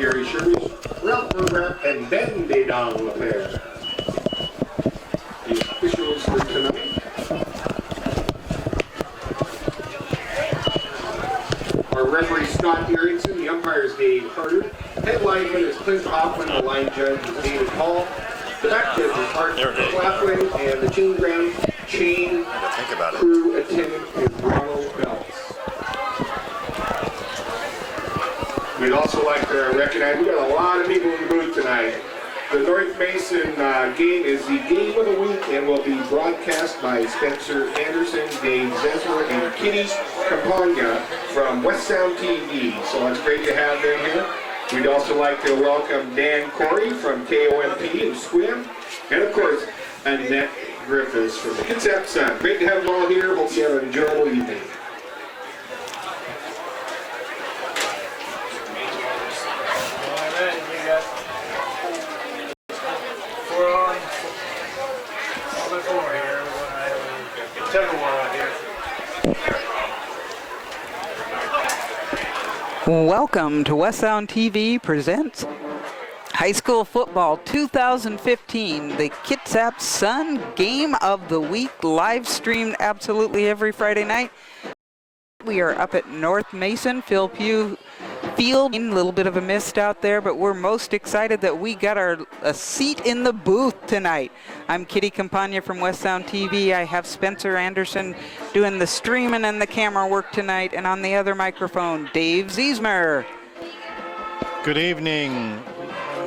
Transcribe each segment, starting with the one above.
Gary Sherry's Ralph Rep and Ben Dedon LaPere. The officials for tonight. Our referee Scott Erickson, the umpires Dave Harder. Head lineman is Clint Hoffman, the line judge is David Hall. The back judge is Art Claflin, and the chain crew attendant is Ronald Bells. We'd also like to recognize, we got a lot of people in the booth tonight. The North Mason game is the game of the week and will be broadcast by Spencer Anderson, Dave Zesmer, and Kitty Campagna from West Sound TV. So it's great to have them here. We'd also like to welcome Dan Corey from KOMP and Sequim, and of course, Annette Griffiths from the Kitsap Sun. Great to have them all here. Hope you have an enjoyable evening. Welcome to West Sound TV presents High School Football 2015, the Kitsap Sun Game of the Week, live streamed absolutely every Friday night. We are up at North Mason, Phil Pugh Field. A little bit of a mist out there, but we're most excited that we got a seat in the booth tonight. I'm Kitty Campagna from West Sound TV. I have Spencer Anderson doing the streaming and the camera work tonight, and on the other microphone, Dave Zesmer. Good evening.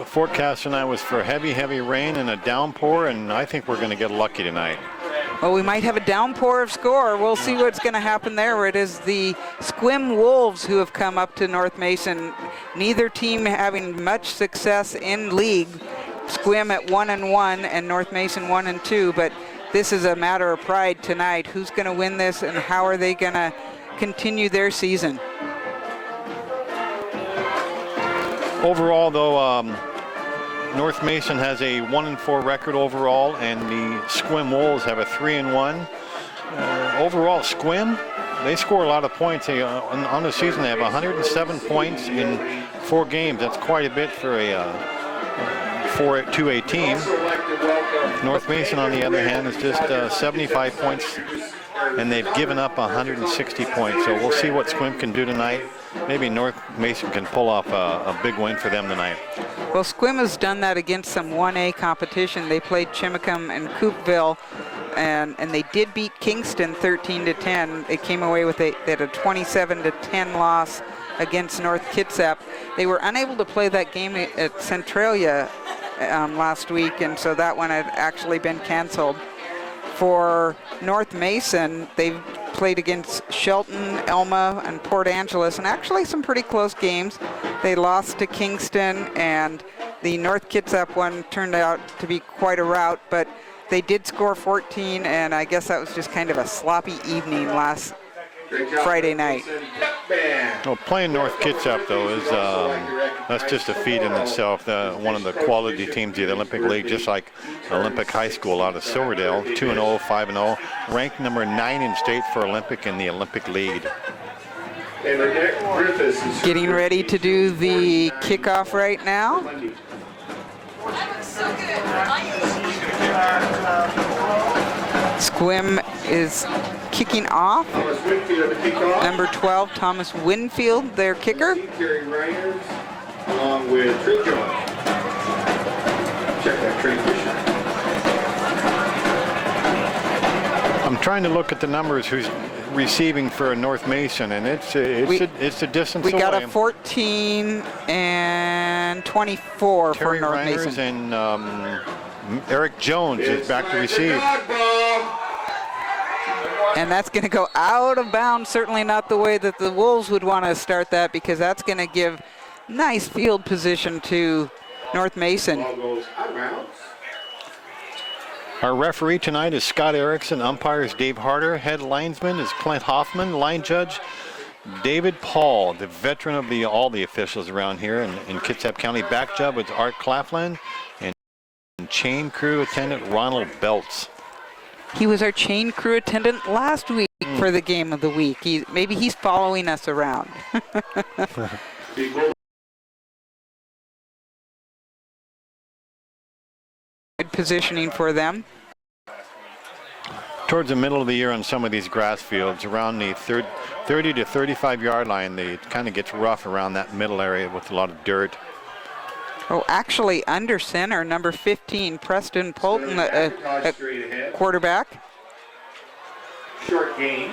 Forecast tonight was for heavy rain and a downpour, and I think we're going to get lucky tonight. Well, we might have a downpour of score. We'll see what's going to happen there. It is the Sequim Wolves who have come up to North Mason. Neither team having much success in league. Sequim at 1-1 and North Mason 1-2. But this is a matter of pride tonight. Who's going to win this, and how are they going to continue their season? Overall, though, North Mason has a 1-4 record overall, and the Sequim Wolves have a 3-1. Overall, Sequim, they score a lot of points. On the season, they have 107 points in 4 games. That's quite a bit for a 2A team. North Mason, on the other hand, is just 75 points, and they've given up 160 points. So we'll see what Sequim can do tonight. Maybe North Mason can pull off a big win for them tonight. Well, Sequim has done that against some 1A competition. They played Chimacum and Coopville, and they did beat Kingston 13-10. They came away with they had a 27-10 loss against North Kitsap. They were unable to play that game at Centralia last week, and so that one had actually been canceled. For North Mason, they've played against Shelton, Elma, and Port Angeles, and actually some pretty close games. They lost to Kingston, and the North Kitsap one turned out to be quite a rout, but they did score 14, and I guess that was just kind of a sloppy evening last Friday night. Well, playing North Kitsap, though, is that's just a feat in itself. One of the quality teams of the Olympic League, just like Olympic High School out of Silverdale, 2-0, 5-0, ranked number 9 in state for Olympic in the Olympic League. Getting ready to do the kickoff right now. Sequim is kicking off. Number 12, Thomas Winfield, their kicker. Along with Trey Jones. Check that Trey Fisher. I'm trying to look at the numbers who's receiving for North Mason, and it's a distance away. We got a 14 and 24 Terry for North Reiners Mason. And Eric Jones is back to receive. And that's going to go out of bounds, certainly not the way that the Wolves would want to start that, because that's going to give nice field position to North Mason. Our referee tonight is Scott Erickson. Umpire is Dave Harder. Head linesman is Clint Hoffman. Line judge David Paul, the veteran of all the officials around here in Kitsap County. Back judge was Art Claflin, and chain crew attendant Ronald Belts. He was our chain crew attendant last week for the game of the week. Maybe he's following us around. positioning for them. Towards the middle of the year on some of these grass fields, around the 30 to 35 yard line, it kind of gets rough around that middle area with a lot of dirt. Oh, actually under center, number 15, Preston Polton, quarterback. Short game.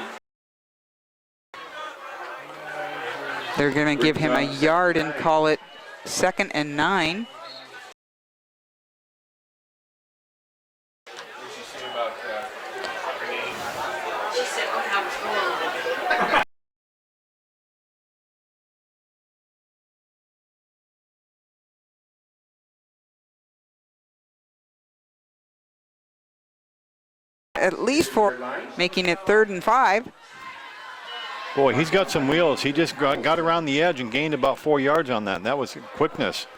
They're going to give him a yard and call it 2nd and 9. At least for making it 3rd and 5. Boy, he's got some wheels. He just got around the edge and gained about 4 yards on that. That was quickness.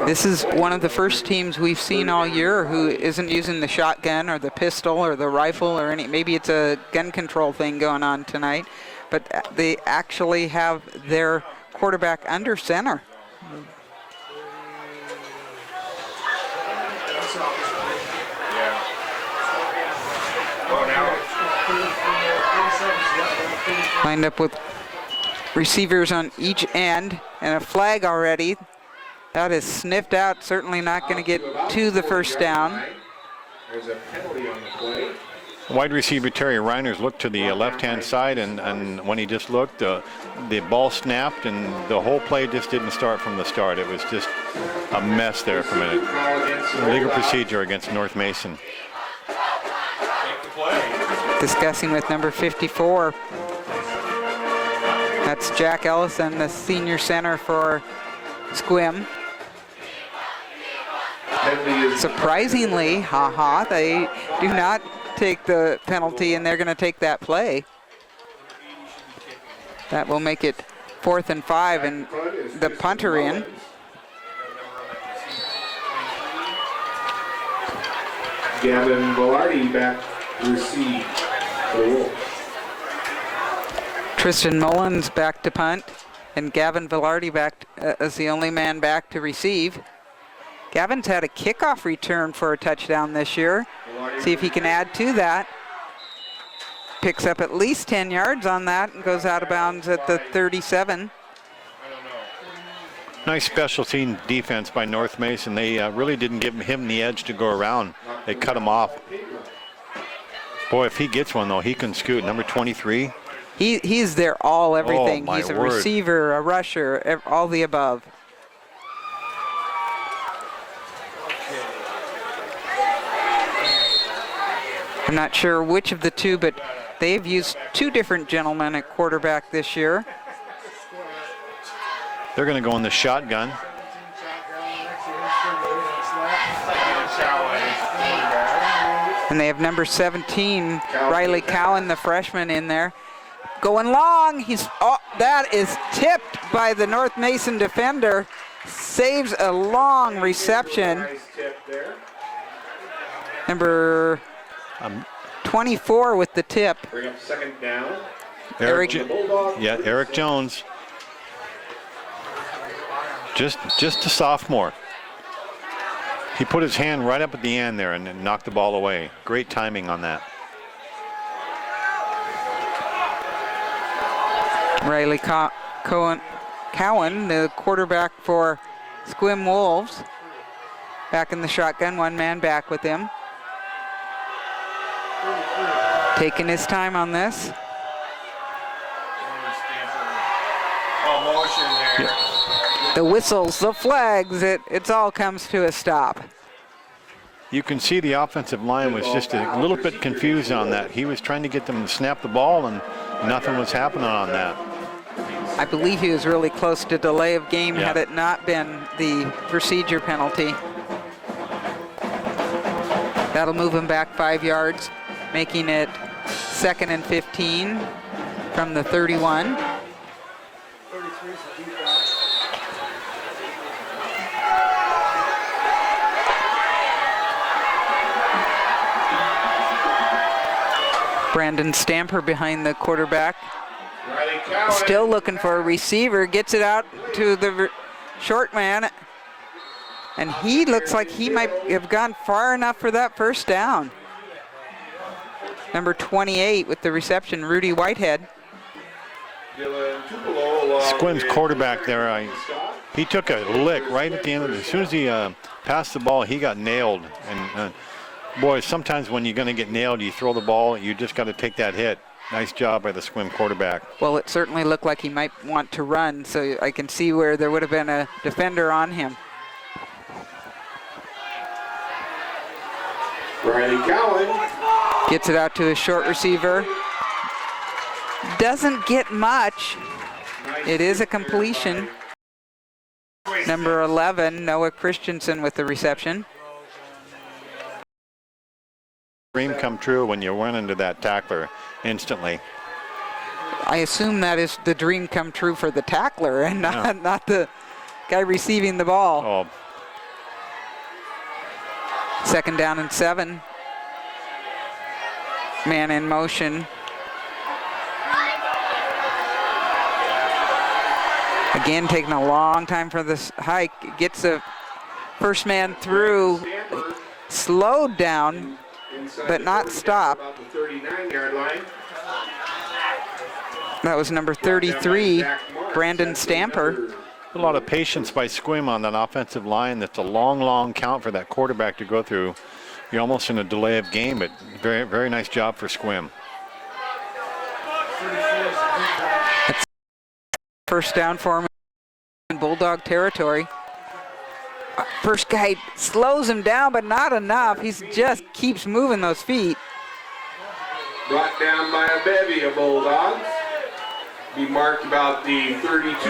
This is one of the first teams we've seen all year who isn't using the shotgun or the pistol or the rifle or any, maybe it's a gun control thing going on tonight, but they actually have their quarterback under center. Lined up with receivers on each end and a flag already. That is sniffed out, certainly not going to get to the first down. There's a penalty on the play. Wide receiver Terry Reiners looked to the left-hand side, and when he just looked, the ball snapped, and the whole play just didn't start from the start. It was just a mess there for a minute. Legal procedure against North Mason. Discussing with number 54. That's Jack Ellison, the senior center for Sequim. Surprisingly, they do not take the penalty, and they're going to take that play. That will make it 4th and 5, and the punter in. Gavin Velarde back to receive for the Wolves. Tristan Mullins back to punt, and Gavin Velarde back as the only man back to receive. Gavin's had a kickoff return for a touchdown this year. See if he can add to that. Picks up at least 10 yards on that and goes out of bounds at the 37. Nice special team defense by North Mason. They really didn't give him the edge to go around. They cut him off. Boy, if he gets one, though, he can scoot. Number 23. He's their everything. Oh, he's a word. Receiver, a rusher, all the above. I'm not sure which of the two, but they've used 2 different gentlemen at quarterback this year. They're going to go in the shotgun. And they have number 17, Riley Cowan, the freshman, in there. Going long, that is tipped by the North Mason defender. Saves a long reception. Nice tip there. Number 24 with the tip. Bring up 2nd down. Eric Jones. Just a sophomore. He put his hand right up at the end there and knocked the ball away. Great timing on that. Riley Cowan, the quarterback for Sequim Wolves. Back in the shotgun, 1 man back with him. Taking his time on this. Motion there. The whistles, the flags, it all comes to a stop. You can see the offensive line was just a little bit confused on that. He was trying to get them to snap the ball, and nothing was happening on that. I believe he was really close to delay of game had it not been the procedure penalty. That'll move him back 5 yards, making it 2nd and 15 from the 31. Brandon Stamper behind the quarterback. Still looking for a receiver. Gets it out to the short man. And he looks like he might have gone far enough for that first down. Number 28 with the reception, Rudy Whitehead. Sequim's quarterback there, he took a lick right at the end of it. As soon as he passed the ball, he got nailed. And boy, sometimes when you're going to get nailed, you throw the ball, you just got to take that hit. Nice job by the Sequim quarterback. Well, it certainly looked like he might want to run, so I can see where there would have been a defender on him. Riley Cowan gets it out to a short receiver. Doesn't get much. It is a completion. Number 11, Noah Christensen with the reception. Dream come true when you run into that tackler instantly. I assume that is the dream come true for the tackler and not the guy receiving the ball. Oh. Second down and 7. Man in motion. Again, taking a long time for this hike. Gets the first man through. Slowed down, but not stopped. That was number 33, Brandon Stamper. A lot of patience by Sequim on that offensive line. That's a long, long count for that quarterback to go through. You're almost in a delay of game, but very, very nice job for Sequim. First down for him in Bulldog territory. First guy slows him down, but not enough. He just keeps moving those feet. brought down by a bevy of Bulldogs. Be marked about the 32.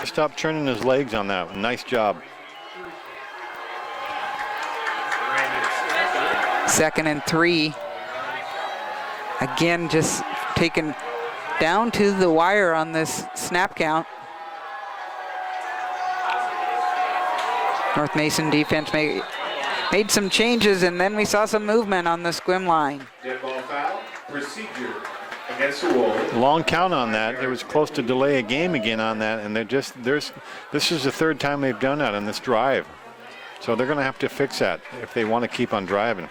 Stop turning his legs on that one. Nice job. Second and 3. Again, just taken down to the wire on this snap count. North Mason defense made some changes, and then we saw some movement on the Sequim line. Dead ball foul. Procedure against the Wolves. Long count on that. It was close to delay a game again on that, and this is the third time they've done that on this drive. So they're going to have to fix that if they want to keep on driving.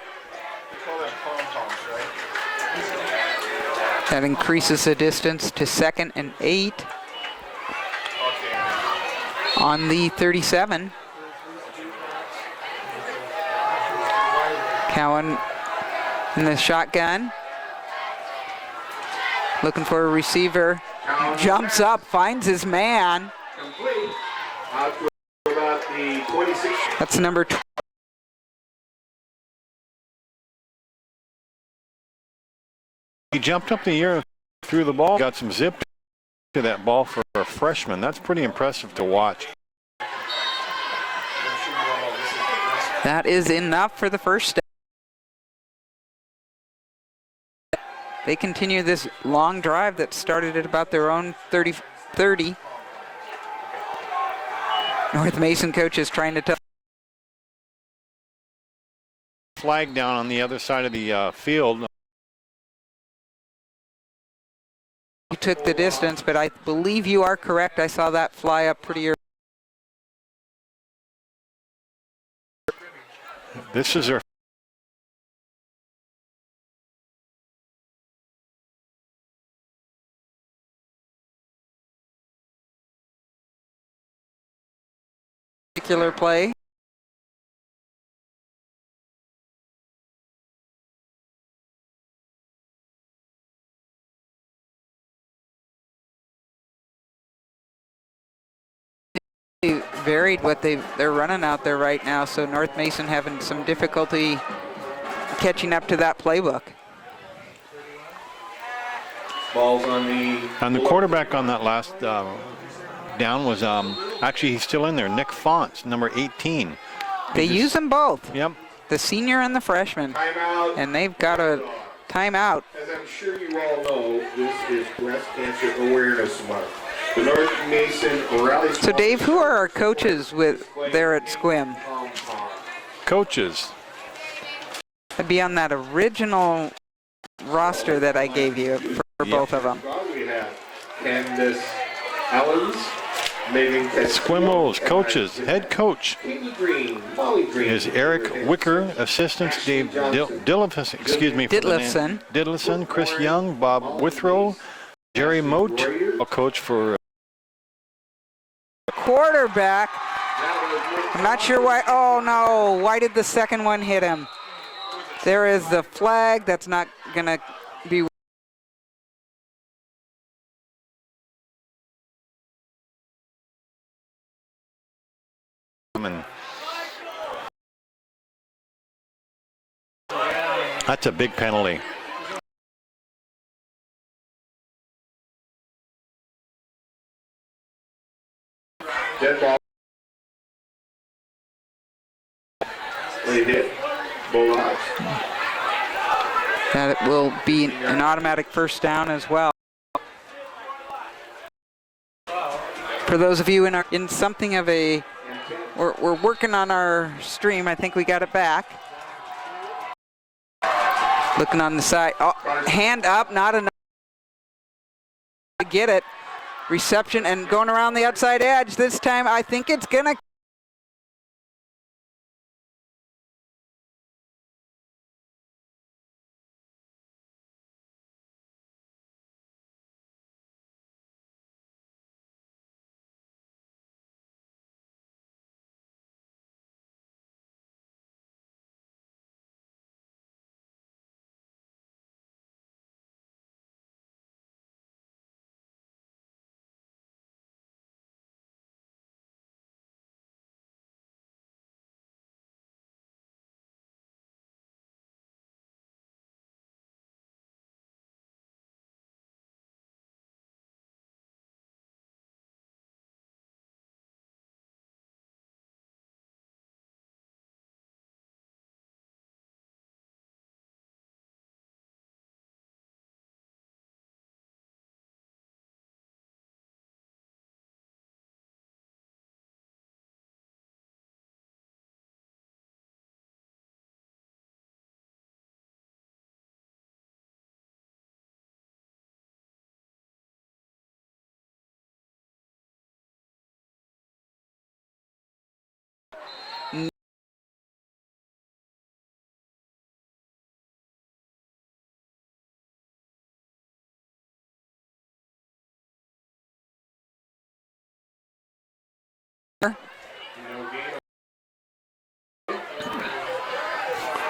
That increases the distance to 2nd and 8 on the 37. Cowan in the shotgun. Looking for a receiver. Jumps up, finds his man. Complete. Out to about the 26. That's number 12. He jumped up the air, threw the ball, got some zip to that ball for a freshman. That's pretty impressive to watch. That is enough for the first step. They continue this long drive that started at about their own 30. North Mason coach is trying to tell. Flag down on the other side of the field. You took the distance, but I believe you are correct. I saw that fly up pretty early. This is their particular play. Varied what they're running out there right now, so North Mason having some difficulty catching up to that playbook. Balls on the quarterback on that last down was actually he's still in there. Nick Fonts, number 18. They use them both. Yep. The senior and the freshman. Timeout. And they've got a timeout. As I'm sure you all know, this is Breast Cancer Awareness Month. The North Mason Rally. So Dave, who are our coaches with there at Sequim? Coaches. I'd be on that original roster that I gave you for both of them. We have Candace Ellens, Megan Sequim Wolves coaches. Head coach Katie Green, Molly Green, is Eric Wicker. Assistants Dave Ditlefson, excuse me, for the name. Ditlefson, Chris Young, Bob Withrow, Jerry Moat, a coach for Quarterback. I'm not sure why. Oh no! Why did the second one hit him? There is the flag. That's not gonna be. That's a big penalty. Dead ball. They hit. Bulldogs. That it will be an automatic first down as well. For those of you in something of a, we're working on our stream. I think we got it back. Looking on the side. Oh, hand up, not enough to get it. Reception and going around the outside edge. This time I think it's gonna.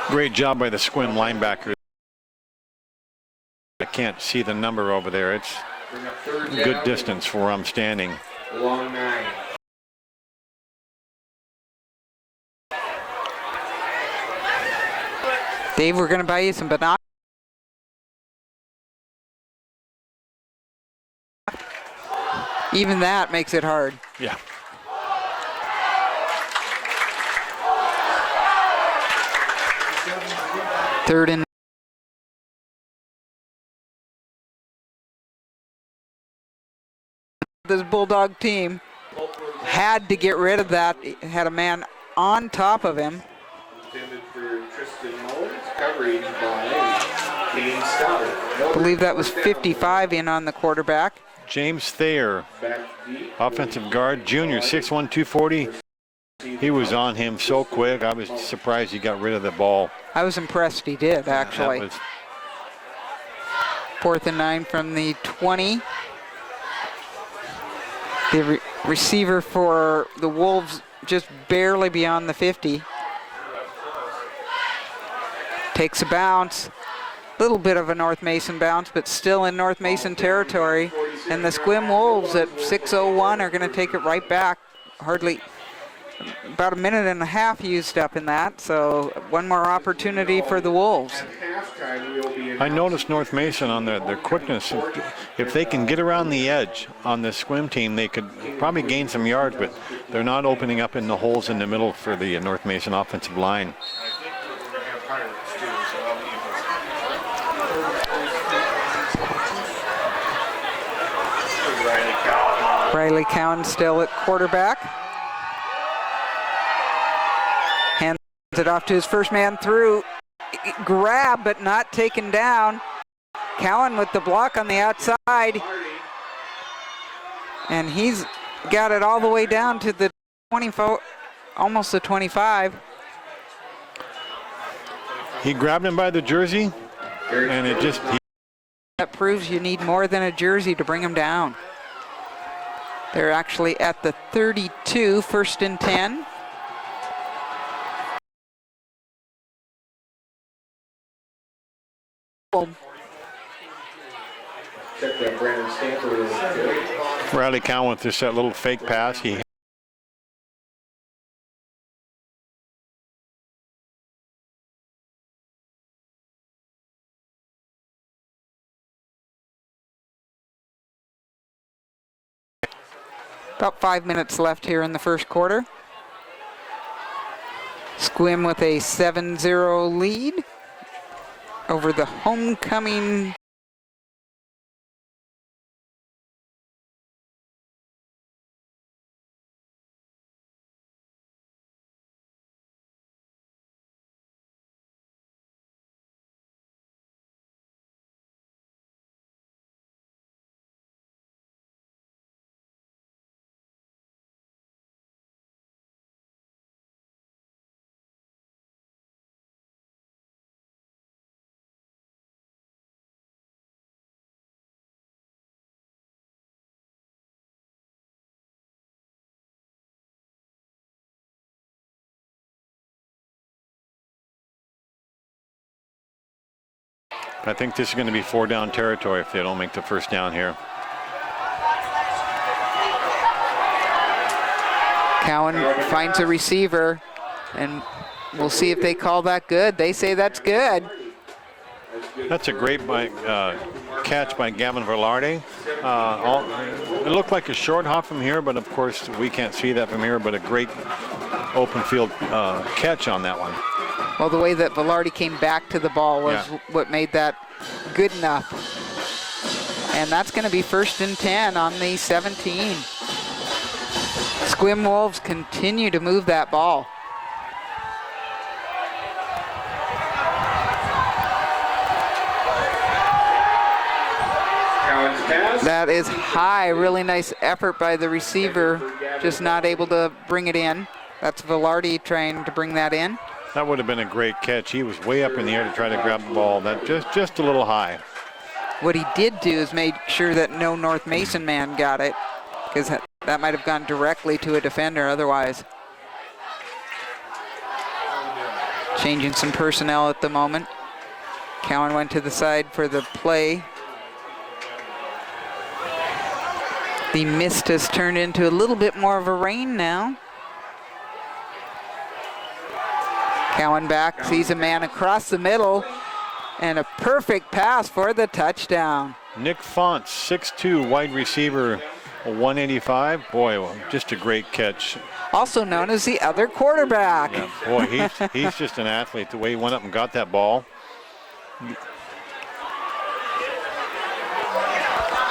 Great job by the Sequim linebacker. I can't see the number over there. It's good distance for where I'm standing. Long 9. Dave, we're gonna buy you some binoculars. Even that makes it hard. Yeah. Third and this Bulldog team had to get rid of that. It had a man on top of him. Intended for Tristan Mullins. Coverage by Kane Stout. I believe that was 55 in on the quarterback. James Thayer, offensive guard, junior, 6'1", 240. He was on him so quick. I was surprised he got rid of the ball. I was impressed he did, actually. 4th and 9 from the 20. The receiver for the Wolves just barely beyond the 50. Takes a bounce. Little bit of a North Mason bounce, but still in North Mason territory. And the Sequim Wolves at 6:01 are going to take it right back. Hardly about a minute and a half used up in that, so one more opportunity for the Wolves. I noticed North Mason on their quickness. If they can get around the edge on the Sequim team, they could probably gain some yards, but they're not opening up in the holes in the middle for the North Mason offensive line. Riley Cowan still at quarterback. Hands it off to his first man through. Grab, but not taken down. Cowan with the block on the outside. And he's got it all the way down to the 24, almost the 25. He grabbed him by the jersey, and it just... That proves you need more than a jersey to bring him down. They're actually at the 32, 1st and 10. Check that Brandon Stanford. Riley Cowan with just that little fake pass. He About 5 minutes left here in the first quarter. Sequim with a 7-0 lead over the homecoming. I think this is going to be 4-down territory if they don't make the first down here. Cowan finds a receiver, and we'll see if they call that good. They say that's good. That's a great catch by Gavin Velarde. It looked like a short hop from here, but of course we can't see that from here, but a great open field catch on that one. Well, the way that Velarde came back to the ball was what made that good enough. And that's going to be 1st and 10 on the 17. Sequim Wolves continue to move that ball. That is high, really nice effort by the receiver, just not able to bring it in. That's Velarde trying to bring that in. That would have been a great catch. He was way up in the air to try to grab the ball. That just a little high. What he did do is make sure that no North Mason man got it, because that might have gone directly to a defender otherwise. Changing some personnel at the moment. Cowan went to the side for the play. The mist has turned into a little bit more of a rain now. Cowan back, sees a man across the middle, and a perfect pass for the touchdown. Nick Fonts, 6'2", wide receiver, 185. Boy, just a great catch. Also known as the other quarterback. Yeah, boy, he's just an athlete. The way he went up and got that ball.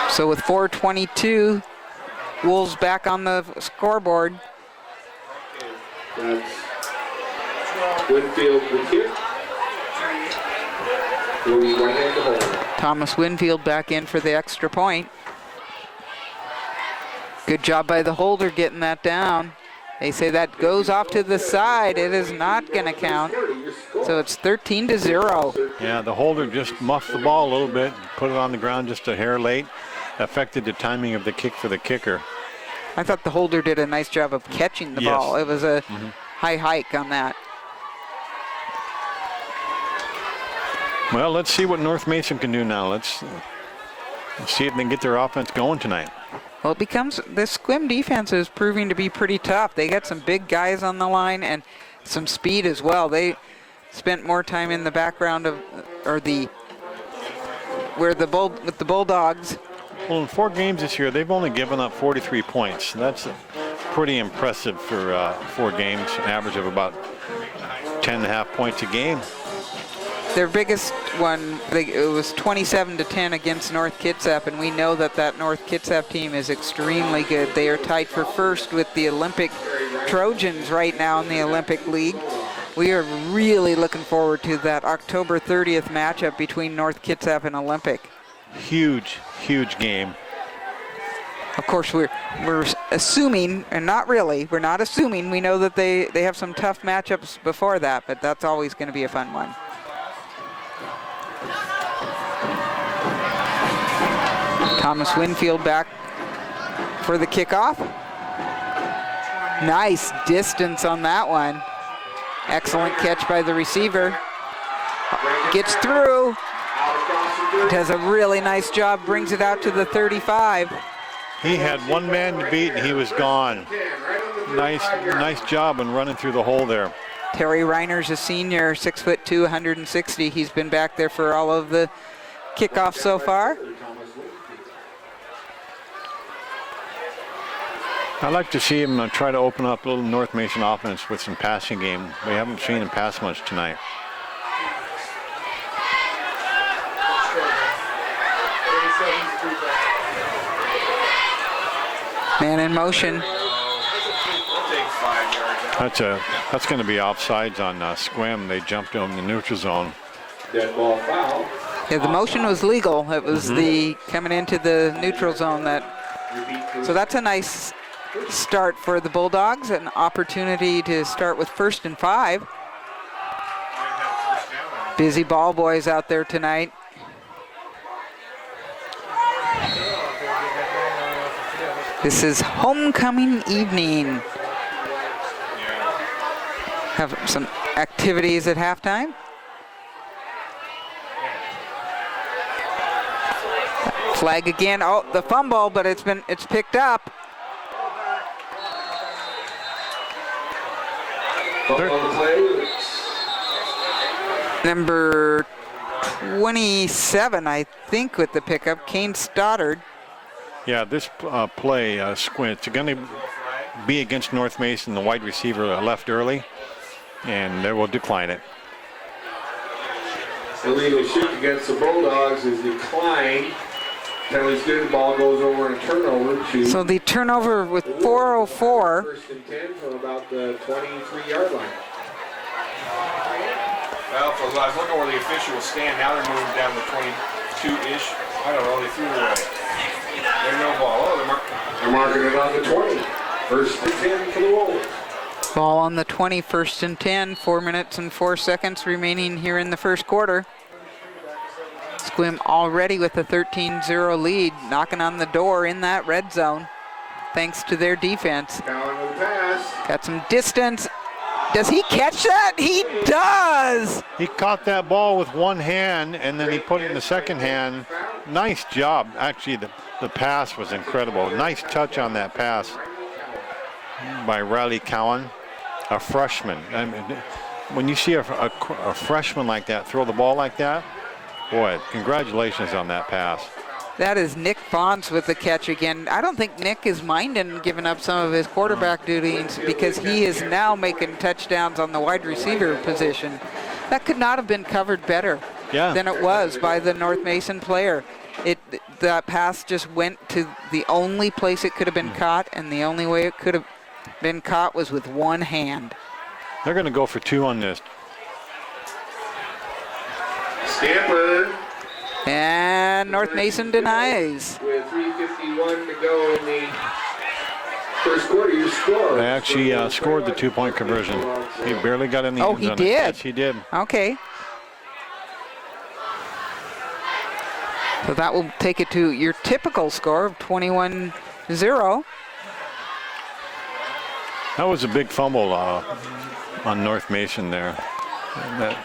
So with 4:22, Wolves back on the scoreboard. That's Winfield with kick. Will be right hand to hold. Thomas Winfield back in for the extra point. Good job by the holder getting that down. They say that goes off to the side. It is not going to count. So it's 13-0. Yeah, the holder just muffed the ball a little bit, put it on the ground just a hair late. Affected the timing of the kick for the kicker. I thought the holder did a nice job of catching the ball. It was a high hike on that. Well, let's see what North Mason can do now. Let's see if they can get their offense going tonight. Well, it becomes, the Sequim defense is proving to be pretty tough. They got some big guys on the line and some speed as well. They spent more time in the background of, or the, where the with the Bulldogs. Well, in 4 games this year, they've only given up 43 points. That's pretty impressive for 4 games, an average of about 10.5 points a game. their biggest one, it was 27-10 against North Kitsap, and we know that North Kitsap team is extremely good. They are tied for first with the Olympic Trojans right now in the Olympic League. We are really looking forward to that October 30th matchup between North Kitsap and Olympic. Huge, huge game. Of course, we're assuming, and not really, we're not assuming. We know that they have some tough matchups before that, but that's always going to be a fun one. Thomas Winfield back for the kickoff. Nice distance on that one. Excellent catch by the receiver. Gets through. Does a really nice job, brings it out to the 35. He had one man to beat and he was gone. Nice job in running through the hole there. Terry Reiner's a senior, 6'2", 160. He's been back there for all of the kickoffs so far. I'd like to see him try to open up a little North Mason offense with some passing game. We haven't seen him pass much tonight. Man in motion. That's going to be offsides on Sequim. They jumped him in the neutral zone. Dead ball foul. Yeah, the motion was legal. It was the coming into the neutral zone that. So that's a nice start for the Bulldogs. An opportunity to start with 1st and 5. Busy ball boys out there tonight. This is homecoming evening. Have some activities at halftime. Flag again. Oh, the fumble, but it's picked up. Number 27, I think, with the pickup, Kane Stoddard. Yeah, this play, Squint, it's going to be against North Mason. The wide receiver left early, and they will decline it. Illegal shoot against the Bulldogs is declined. Penalty's good. Ball goes over and turnover. So the turnover with 4:04. 1st and 10 from about the 23-yard line. Well, I was looking where the officials stand. Now they're moving down the 22-ish. I don't know. They threw it away. There's no ball. Oh, they're marking it on the 20. 1st and 10 for the Wolves. Ball on the 20, 1st and 10. 4 minutes and 4 seconds remaining here in the first quarter. Sequim already with a 13-0 lead, knocking on the door in that red zone, thanks to their defense. Cowan with the pass. Got some distance. Does he catch that? He does! He caught that ball with one hand, and then he put it in the second hand. Nice job. Actually, the pass was incredible. Nice touch on that pass by Riley Cowan, a freshman. I mean, when you see a freshman like that throw the ball like that, boy, congratulations on that pass. That is Nick Fonz with the catch again. I don't think Nick is minding giving up some of his quarterback duties because he is now making touchdowns on the wide receiver position. That could not have been covered better than it was by the North Mason player. That pass just went to the only place it could have been caught, and the only way it could have been caught was with one hand. They're going to go for 2 on this. Stamper. And North Mason denies. With 3:51 to go in the first quarter, you score. They actually scored the 2-point conversion. He barely got in the end zone. He did? Yes, he did. Okay. So that will take it to your typical score of 21-0. That was a big fumble on North Mason there. That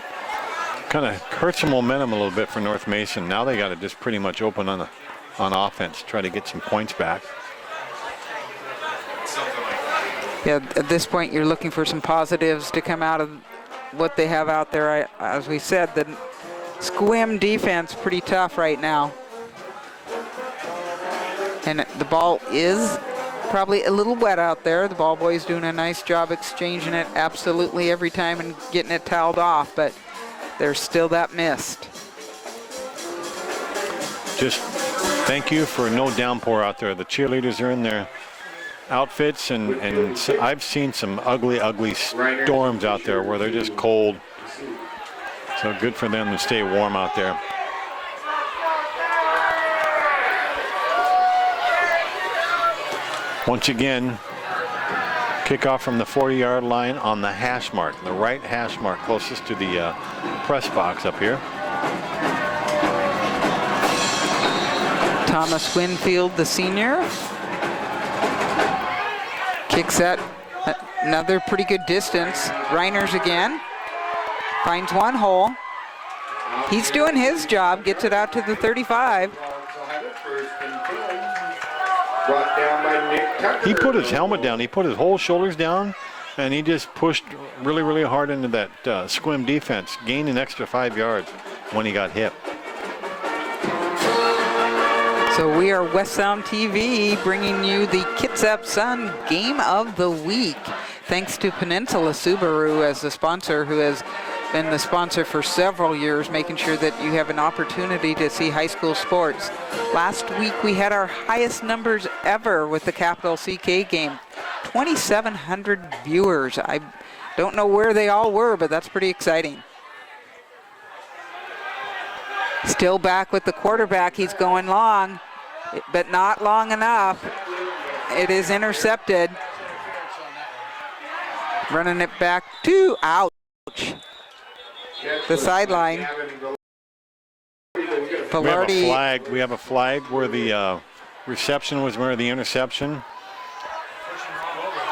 kind of hurt some momentum a little bit for North Mason. Now they got to just pretty much open on offense, try to get some points back. Yeah, at this point you're looking for some positives to come out of what they have out there. As we said, the Sequim defense pretty tough right now. And the ball is probably a little wet out there. The ball boy's doing a nice job exchanging it absolutely every time and getting it toweled off. But there's still that mist. Just thank you for no downpour out there. The cheerleaders are in their outfits, and I've seen some ugly storms out there where they're just cold. So good for them to stay warm out there. Once again, kickoff from the 40-yard line on the hash mark, the right hash mark closest to the press box up here. Thomas Winfield, the senior, kicks at another pretty good distance. Reiners again, finds one hole. He's doing his job, gets it out to the 35. Brought down by Nick Tucker. He put his helmet down, he put his whole shoulders down, and he just pushed really hard into that Sequim defense, gained an extra 5 yards when he got hit. So we are West Sound TV bringing you the Kitsap Sun Game of the Week. Thanks to Peninsula Subaru as the sponsor, who has been the sponsor for several years, making sure that you have an opportunity to see high school sports. Last week we had our highest numbers ever with the Capital CK game. 2,700 viewers. I don't know where they all were, but that's pretty exciting. Still back with the quarterback. He's going long, but not long enough. It is intercepted. Running it back to, ouch, the sideline. Velarde. We have a flag where the reception was where the interception.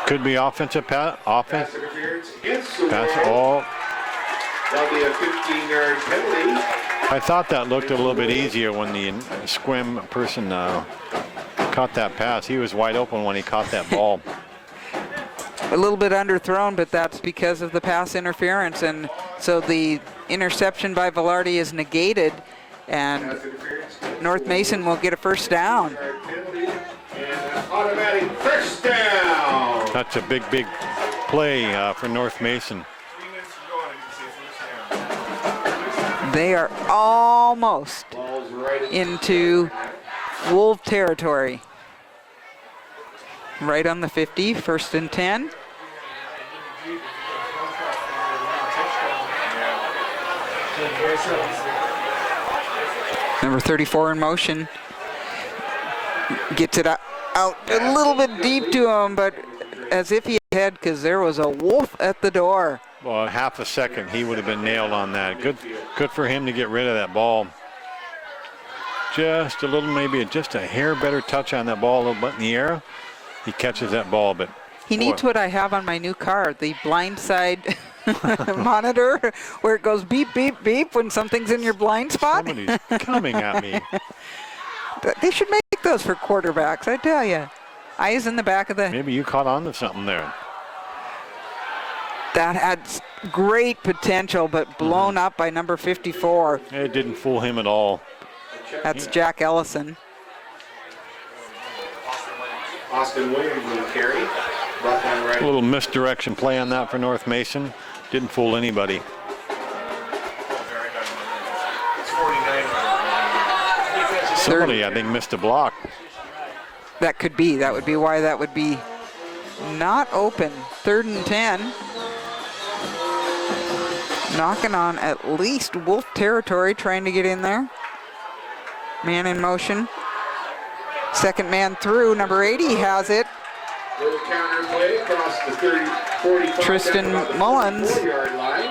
Could be offensive pass. Pass interference against the Pass wall. all. That'll be a 15-yard penalty. I thought that looked a little bit easier when the Sequim person caught that pass. He was wide open when he caught that ball. A little bit underthrown, but that's because of the pass interference, and so the interception by Velarde is negated, and North Mason will get a first down. Penalty and an automatic first down. That's a big play for North Mason. They are almost Ball's right into Wolf territory. Right on the 50, 1st and 10. Number 34 in motion. Gets it out a little bit deep to him, but as if he had, because there was a wolf at the door. Well, half a second, he would have been nailed on that. Good for him to get rid of that ball. Just a little, maybe just a hair better touch on that ball, a little bit in the air. He catches that ball, but he needs what I have on my new car, the blind side monitor, where it goes beep, beep, beep when something's in your blind spot. Somebody's coming at me. They should make those for quarterbacks, I tell you. Eyes in the back of the... Maybe you caught on to something there. That had great potential, but blown up by number 54. It didn't fool him at all. That's Jack Ellison. Austin Williams will carry. Brought down right. A little misdirection play on that for North Mason. Didn't fool anybody. Somebody, I think, missed a block. That could be. That would be why that would be not open. 3rd and 10. Knocking on at least Wolf territory, trying to get in there. Man in motion. Second man through, number 80 has it. Little counter play across the 45. Tristan Mullins. 4-yard line.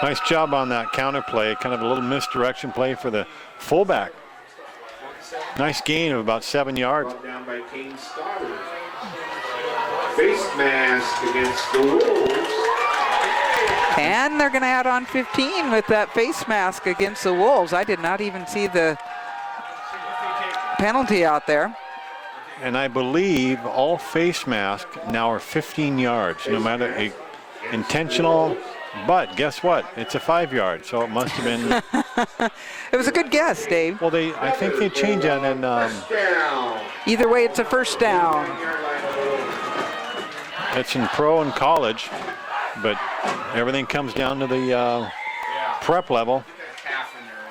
Nice job on that counter play. Kind of a little misdirection play for the fullback. Nice gain of about 7 yards. Brought down by Kane Stoddard. Face mask against the Wolves. And they're going to add on 15 with that face mask against the Wolves. I did not even see the penalty out there. And I believe all face masks now are 15 yards, no matter intentional. But guess what? It's a 5-yard, so it must have been. It was a good guess, Dave. Well, I think they changed that, and Either way, it's a first down. it's in pro and college, but everything comes down to the prep level. Half in there.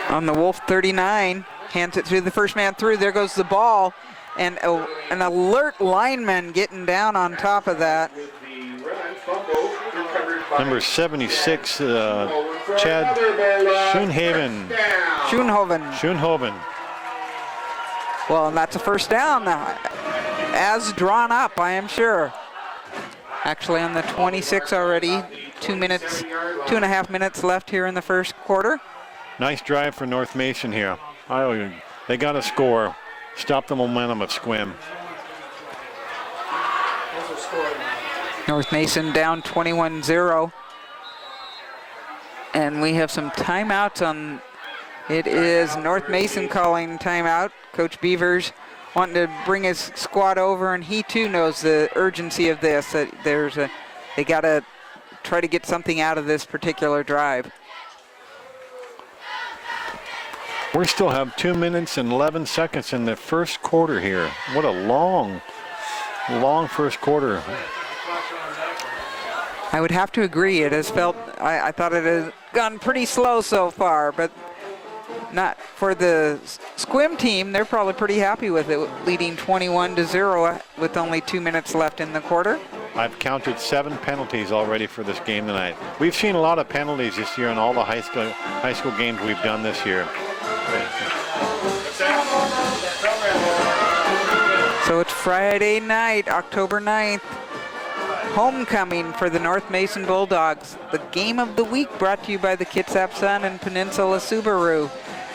21. On the Wolf 39, hands it through the first man through. There goes the ball, and an alert lineman getting down on top of that. With the run fumble recovered by Number 76, Chad Schoenhaven. Schoenhoven. Well, and that's a first down now, as drawn up, I am sure. Actually on the 26 already, 2.5 minutes left here in the first quarter. Nice drive for North Mason here. They got to score. Stop the momentum of Sequim. North Mason down 21-0. And we have some timeouts on. It is North Mason calling timeout. Coach Beavers wanting to bring his squad over, and he too knows the urgency of this. That they got to try to get something out of this particular drive. We still have 2 minutes and 11 seconds in the first quarter here. What a long first quarter. I would have to agree. It has felt, I thought it has gone pretty slow so far, but not for the Sequim team. They're probably pretty happy with it, leading 21-0 with only 2 minutes left in the quarter. I've counted 7 penalties already for this game tonight. We've seen a lot of penalties this year in all the high school games we've done this year. So it's Friday night, October 9th. Homecoming for the North Mason Bulldogs. The game of the week brought to you by the Kitsap Sun and Peninsula Subaru.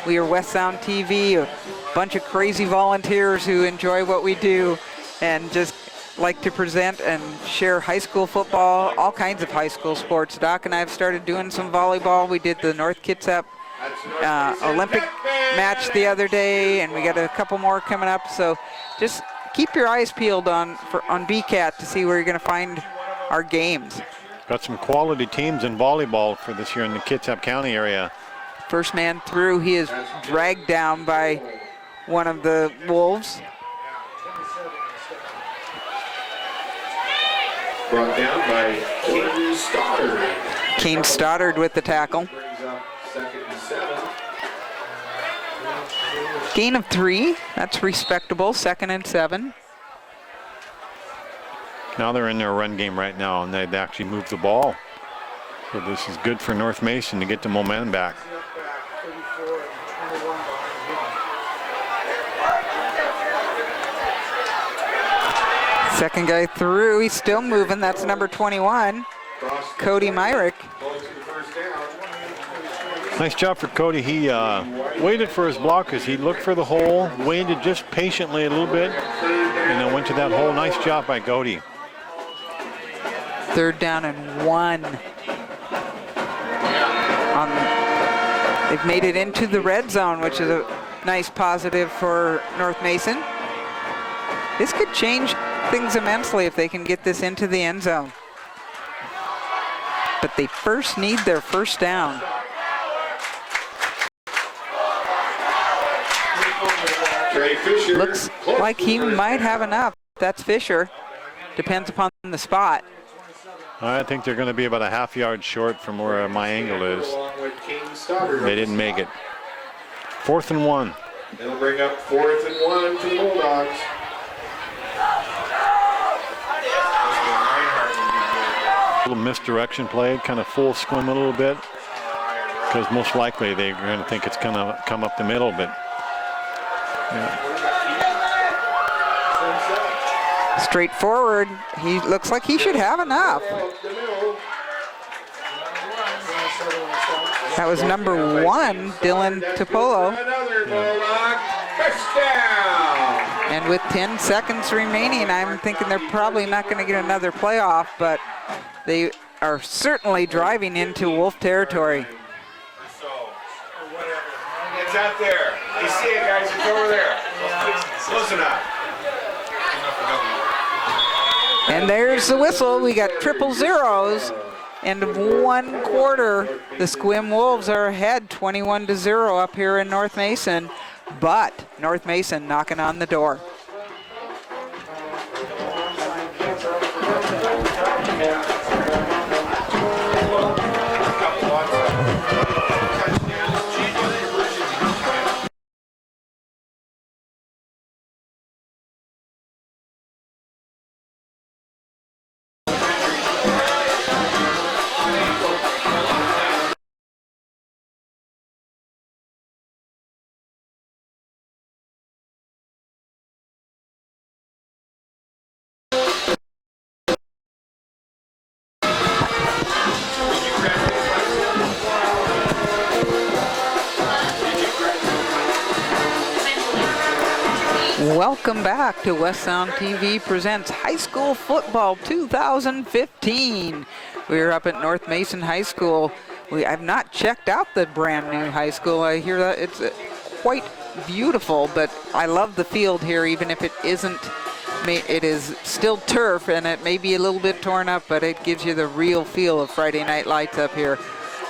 We are West Sound TV, a bunch of crazy volunteers who enjoy what we do and just like to present and share high school football, all kinds of high school sports. Doc and I have started doing some volleyball. We did the North Kitsap Olympic match the other day, and we got a couple more coming up. So just keep your eyes peeled on BCAT to see where you're going to find our games. Got some quality teams in volleyball for this year in the Kitsap County area. First man through, he is dragged down by one of the Wolves. brought down by Kane Stoddard. Kane Stoddard with the tackle. Brings up 2nd and 7. Gain of 3, that's respectable, 2nd and 7. Now they're in their run game right now, and they've actually moved the ball. So this is good for North Mason to get the momentum back. Second guy through, he's still moving, that's number 21, Cody Myrick. Nice job for Cody. He waited for his blockers. He looked for the hole, waited just patiently a little bit, and then went to that hole. Nice job by Cody. 3rd down and 1. They've made it into the red zone, which is a nice positive for North Mason. This could change things immensely if they can get this into the end zone. But they first need their first down. Looks like he might have enough. That's Fisher. Depends upon the spot. I think they're going to be about a half-yard short from where my angle is. They didn't make it. 4th and 1. They'll bring up 4th and 1 to the Bulldogs. A little misdirection play, kind of full swim a little bit, because most likely they're going to think it's going to come up the middle, but straightforward. He looks like he should have enough. That was number 1, Dylan Topolo. And with 10 seconds remaining, I'm thinking they're probably not going to get another playoff, but they are certainly driving into Wolf territory. It's out there. You see it, guys. It's over there. Close enough. And there's the whistle. We got triple zeros. End of 1 quarter. The Sequim Wolves are ahead 21-0 up here in North Mason, but North Mason knocking on the door. Welcome back to West Sound TV presents High School Football 2015. We're up at North Mason High School. I've not checked out the brand new high school. I hear that it's quite beautiful, but I love the field here, even if it isn't. It is still turf, and it may be a little bit torn up, but it gives you the real feel of Friday Night Lights up here.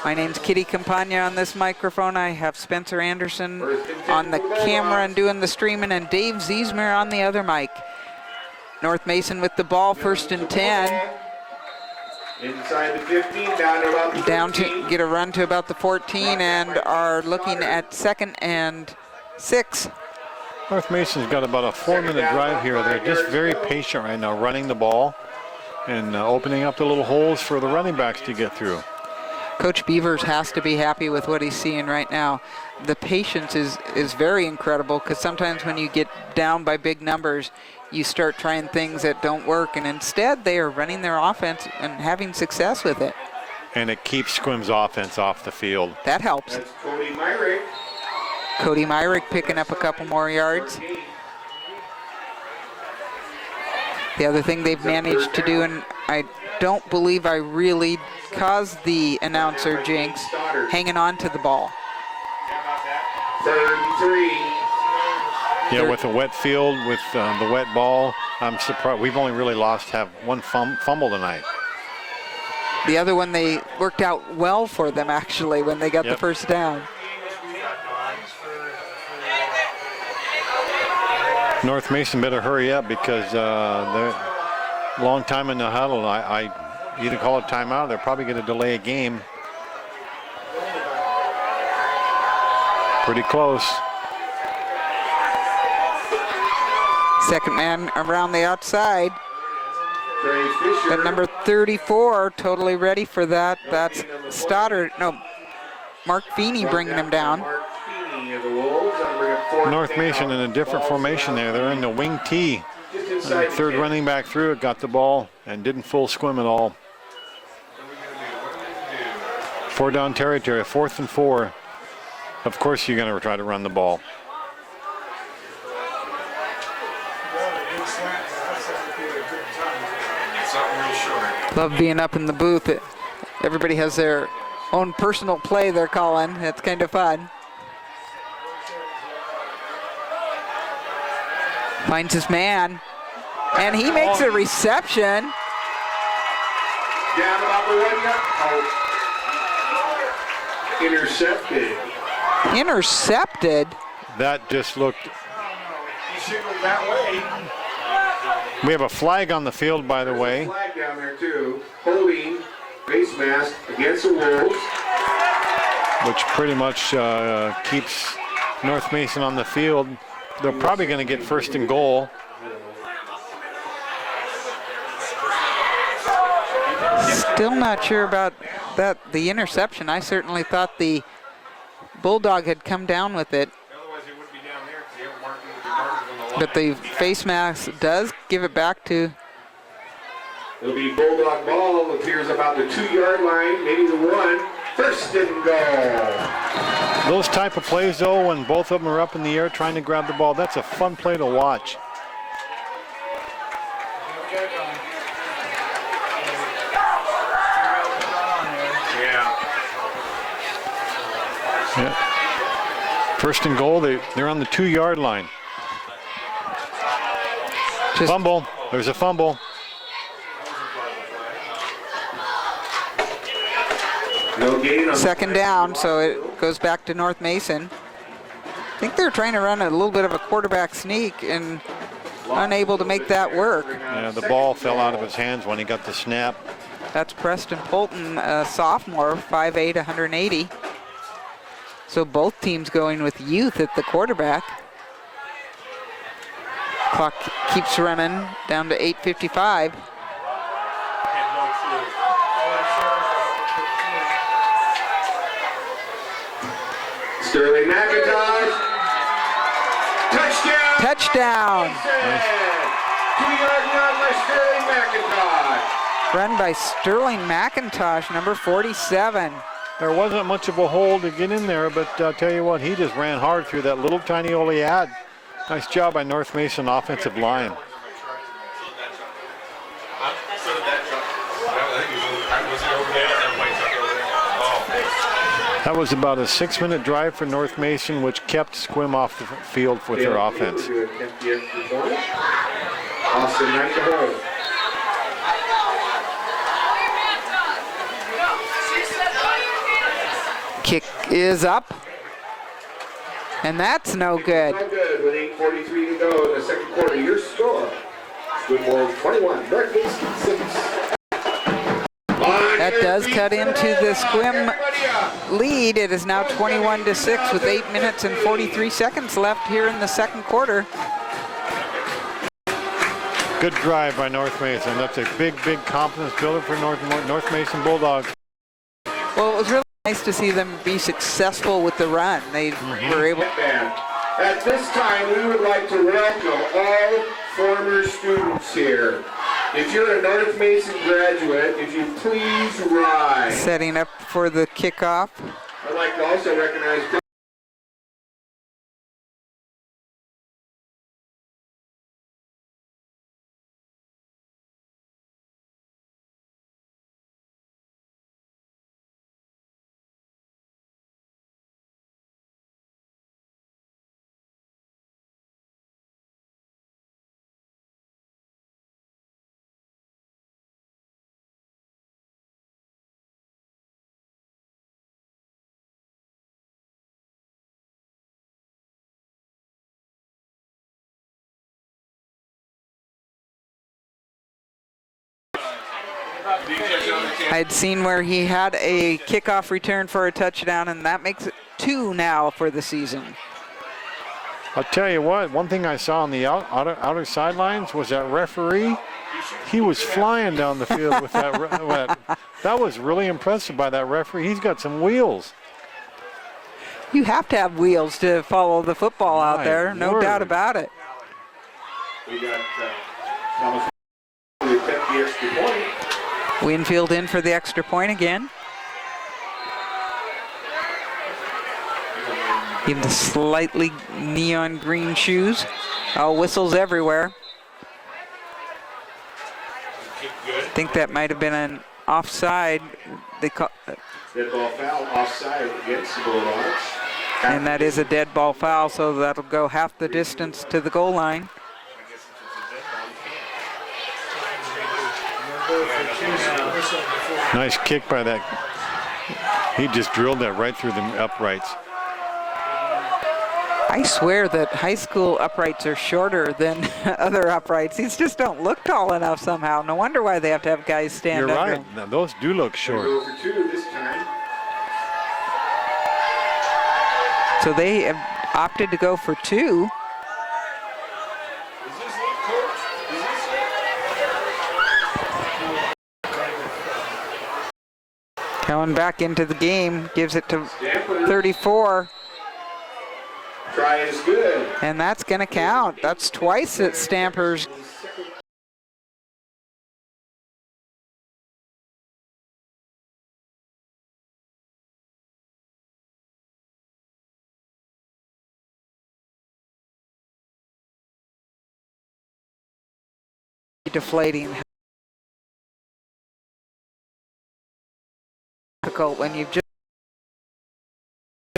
My name's Kitty Campagna on this microphone. I have Spencer Anderson on the camera and doing the streaming, and Dave Ziesmer on the other mic. North Mason with the ball, 1st and 10. Inside the 15, down to about the 15. Down to get a run to about the 14, and are looking at 2nd and 6. North Mason's got about a 4-minute drive here. They're just very patient right now, running the ball and opening up the little holes for the running backs to get through. Coach Beavers has to be happy with what he's seeing right now. The patience is very incredible, because sometimes when you get down by big numbers, you start trying things that don't work, and instead they are running their offense and having success with it. And it keeps Sequim's offense off the field. That helps. That's Cody Myrick. Cody Myrick picking up a couple more yards. The other thing they've managed to do, and I don't believe I really caused the announcer jinx, hanging on to the ball. 3rd and 3. Yeah, with a wet field, with the wet ball, I'm surprised. We've only really lost one fumble tonight. The other one, they worked out well for them, actually, when they got the first down. North Mason better hurry up, because they're a long time in the huddle. I either call a timeout, they're probably going to delay a game. Pretty close. Second man around the outside. Trey Fisher. But number 34, totally ready for that. That's Stoddard. No, Mark Feeney bringing him down. Mark Feeney of the Wolves. I'm bringing 4th North down. Mason in a different formation there. They're in the wing T. Just inside the Third 10. running back through it, got the ball, and didn't full Sequim at all. 4-down territory, 4th and 4. Of course you're going to try to run the ball. Love being up in the booth. Everybody has their own personal play they're calling. It's kind of fun. Finds his man, and he makes a reception. Down about the 1 yard. Oh. Intercepted. Intercepted. That just looked. He signaled that way. We have a flag on the field, by the There's a way. flag down there too. Holding face mask against the Wolves. Which pretty much keeps North Mason on the field. They're probably going to get 1st and goal. Still not sure about that. The interception. I certainly thought the Bulldog had come down with it. Otherwise, it wouldn't be down there because they haven't marked it. But the face mask does give it back to. It'll be Bulldog ball. Appears about the 2-yard line, maybe the 1. 1st and goal. Those type of plays, though, when both of them are up in the air trying to grab the ball, that's a fun play to watch. Yeah. 1st and goal, they're on the 2-yard line. Just Fumble. There's a fumble. No gain on 2nd down, so it goes back to North Mason. I think they're trying to run a little bit of a quarterback sneak and unable to make that work. Yeah, the ball fell out of his hands when he got the snap. That's Preston Polton, a sophomore, 5'8", 180. So both teams going with youth at the quarterback. Clock keeps running down to 8:55. Sterling McIntosh. Touchdown. Touchdown. 2-yard run by Sterling McIntosh. Run by Sterling McIntosh, number 47. There wasn't much of a hole to get in there, but I'll tell you what, he just ran hard through that little tiny hole he had. Nice job by North Mason offensive line. That was about a 6-minute drive for North Mason, which kept Sequim off the field with their offense. Austin Knight to hold. Kick is up. And that's no good. No good with 8:43 to go in the second quarter. Your score, Sequim Wolves 21, North Mason 6. That does cut into the Sequim lead. It is now 21-6 with 8 minutes and 43 seconds left here in the second quarter. Good drive by North Mason. That's a big, big confidence builder for North Mason Bulldogs. Well, it was really nice to see them be successful with the run. They were able. At this time, we would like to welcome all former students here. If you're a North Mason graduate, if you please rise. Setting up for the kickoff. I'd like to also recognize I'd seen where he had a kickoff return for a touchdown, and that makes it 2 now for the season. I'll tell you what, one thing I saw on the outer sidelines was that referee. He was flying down the field with that. That was really impressive by that referee. He's got some wheels. You have to have wheels to follow the football out there, no doubt about it. we got Thomas to attempt the extra point. Winfield in for the extra point again. Even the slightly neon green shoes. Oh, whistles everywhere. I think that might have been an offside. They call, Dead ball foul offside against the Bulldogs. and that is a dead ball foul, so that'll go half the distance to the goal line. Nice kick by that. He just drilled that right through the uprights. I swear that high school uprights are shorter than other uprights. These just don't look tall enough somehow. No wonder why they have to have guys stand You're under right. them. Now, those do look short. Go for 2 this time. So they have opted to go for 2. Coming back into the game, gives it to 34. Try is good. And that's going to count. That's twice that Stampers. Deflating. Difficult when you've just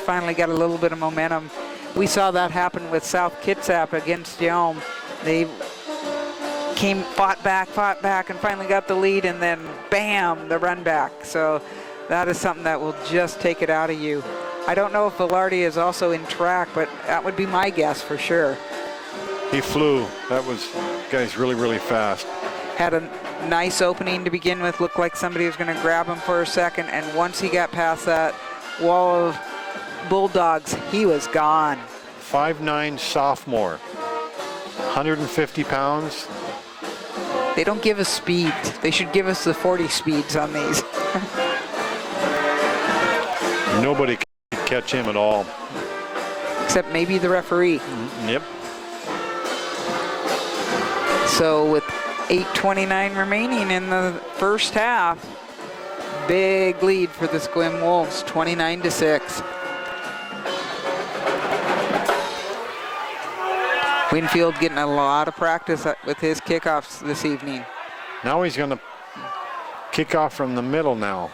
finally got a little bit of momentum. We saw that happen with South Kitsap against Yelm. They fought back, and finally got the lead, and then bam, the run back. So that is something that will just take it out of you. I don't know if Velarde is also in track, but that would be my guess for sure. He flew. That was, guy's really, really fast. Had a nice opening to begin with. Looked like somebody was going to grab him for a second, and once he got past that wall of Bulldogs, he was gone. 5'9" sophomore, 150 pounds. They don't give us speed. They should give us the 40 speeds on these. Nobody can catch him at all. Except maybe the referee. Yep. So with 8:29 remaining in the first half, big lead for the Sequim Wolves, 29-6. Winfield getting a lot of practice with his kickoffs this evening. Now he's going to kick off from the middle now.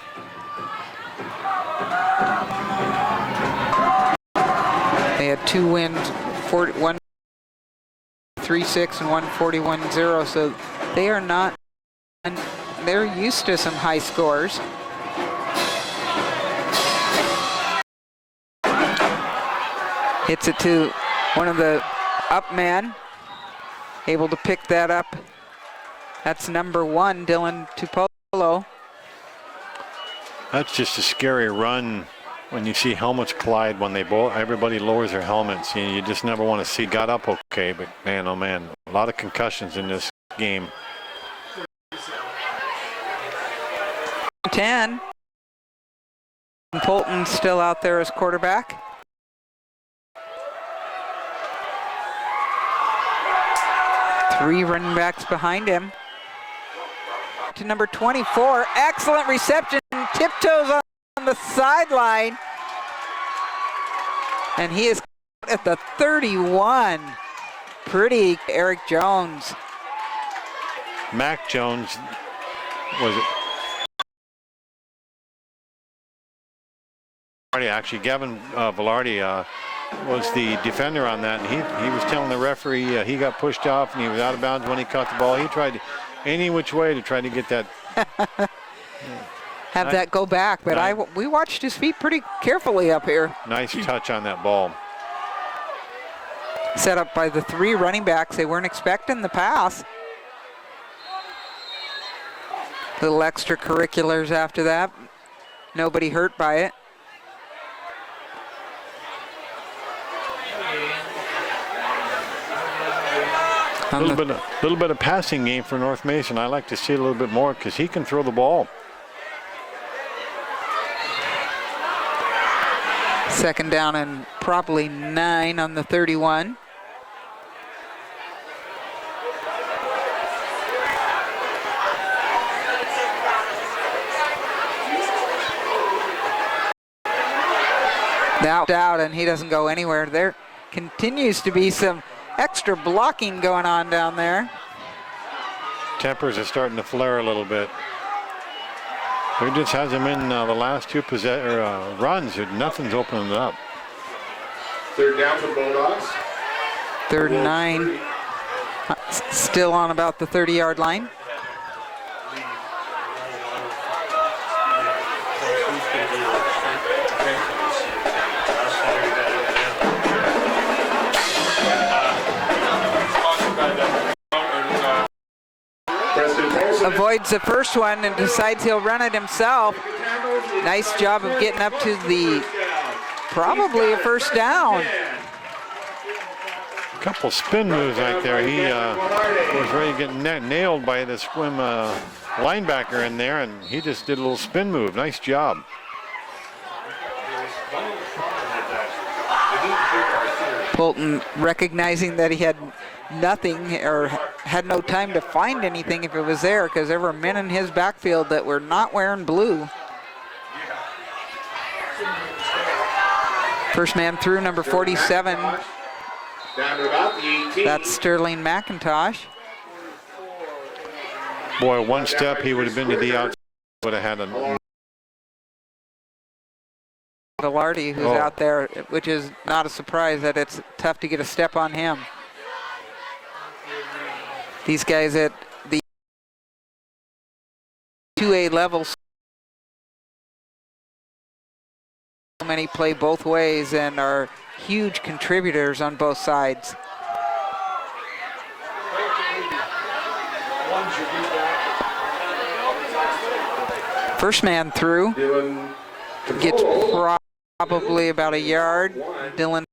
They had 2 wins, 1-3-6 and 1-41-0, so they are not, they're used to some high scores. Hits it to one of the up men, able to pick that up. That's number 1, Dylan Tupolo. That's just a scary run when you see helmets collide when everybody lowers their helmets. You just never want to see. Got up okay, but man, oh man, a lot of concussions in this game. 10. Polton still out there as quarterback. Three running backs behind him. To number 24, excellent reception, tiptoes on the sideline. And he is at the 31. Pretty Eric Jones. Mac Jones was it? Actually, Gavin Velarde was the defender on that, and he was telling the referee he got pushed off and he was out of bounds when he caught the ball. He tried any which way to try to get that. Have that go back, but we watched his feet pretty carefully up here. Nice touch on that ball. Set up by the 3 running backs. They weren't expecting the pass. Little extracurriculars after that. Nobody hurt by it. A little bit of passing game for North Mason. I like to see a little bit more because he can throw the ball. Second down and probably 9 on the 31. Out, and he doesn't go anywhere. There continues to be some extra blocking going on down there. Tempers are starting to flare a little bit. He just has him in the last 2 runs. Nothing's opening it up. Third down for Bulldogs. Third and 9. Still on about the 30-yard line. Avoids the first one and decides he'll run it himself. Nice job of getting up to the probably a first down. A couple spin moves right there. He was ready to get nailed by the Sequim linebacker in there, and he just did a little spin move. Nice job. Polton recognizing that he had nothing or had no time to find anything if it was there, because there were men in his backfield that were not wearing blue. First man through, number 47. Down to about the 18. That's Sterling McIntosh. Boy, one step he would have been to the outside. Would have had a Velarde, who's out there, which is not a surprise that it's tough to get a step on him. These guys at the 2A levels, so many play both ways and are huge contributors on both sides. First man through, gets probably about a yard. Dylan.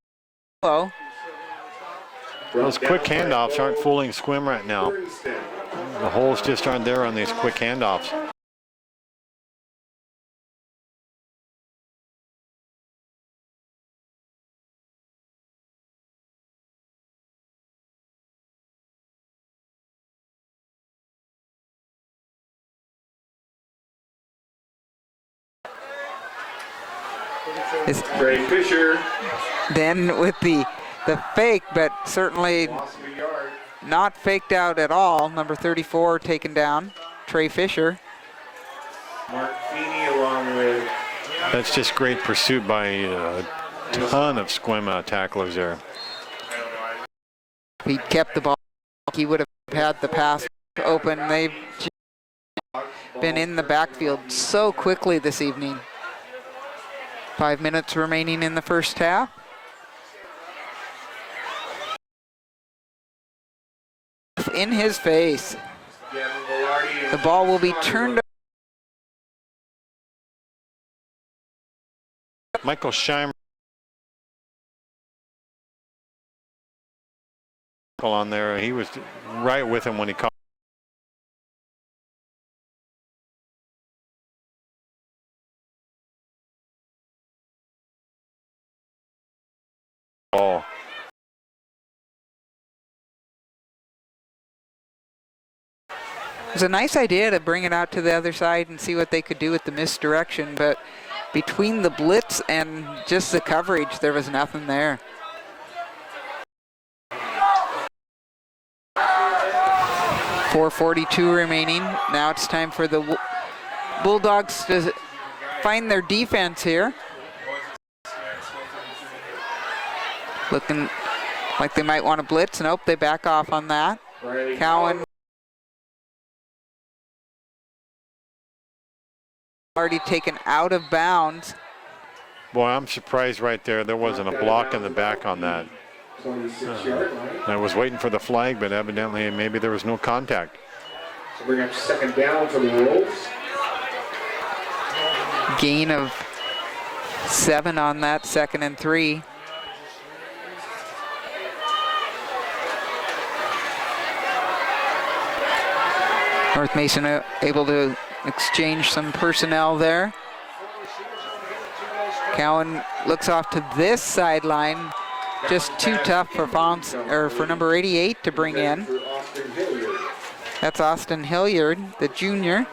Those quick handoffs aren't fooling Sequim right now. The holes just aren't there on these quick handoffs. Trey Fisher. Then with the the fake, but certainly Loss of a yard. not faked out at all. Number 34 taken down, Trey Fisher. Mark Feeney along with That's just great pursuit by a ton of Sequim tacklers there. If he'd kept the ball, he would have had the pass open. They've been in the backfield so quickly this evening. 5 minutes remaining in the first half. In his face. again, Velarde The and ball will be turned Michael Scheimer on there. He was right with him when he caught. Ball. It was a nice idea to bring it out to the other side and see what they could do with the misdirection, but between the blitz and just the coverage, there was nothing there. .442 remaining. Now it's time for the Bulldogs to find their defense here. Looking like they might want to blitz. Nope, they back off on that. Riley Cowan already taken out of bounds. Boy, I'm surprised right there. There wasn't a block in the back on that. 26-yard line. I was waiting for the flag, but evidently maybe there was no contact. So bring up second down for the Wolves. Gain of 7 on that, 2nd and 3. North Mason able to exchange some personnel there. Cowan looks off to this sideline. Just too tough for for number 88 to bring in. For Austin Hilliard. That's Austin Hilliard, the junior.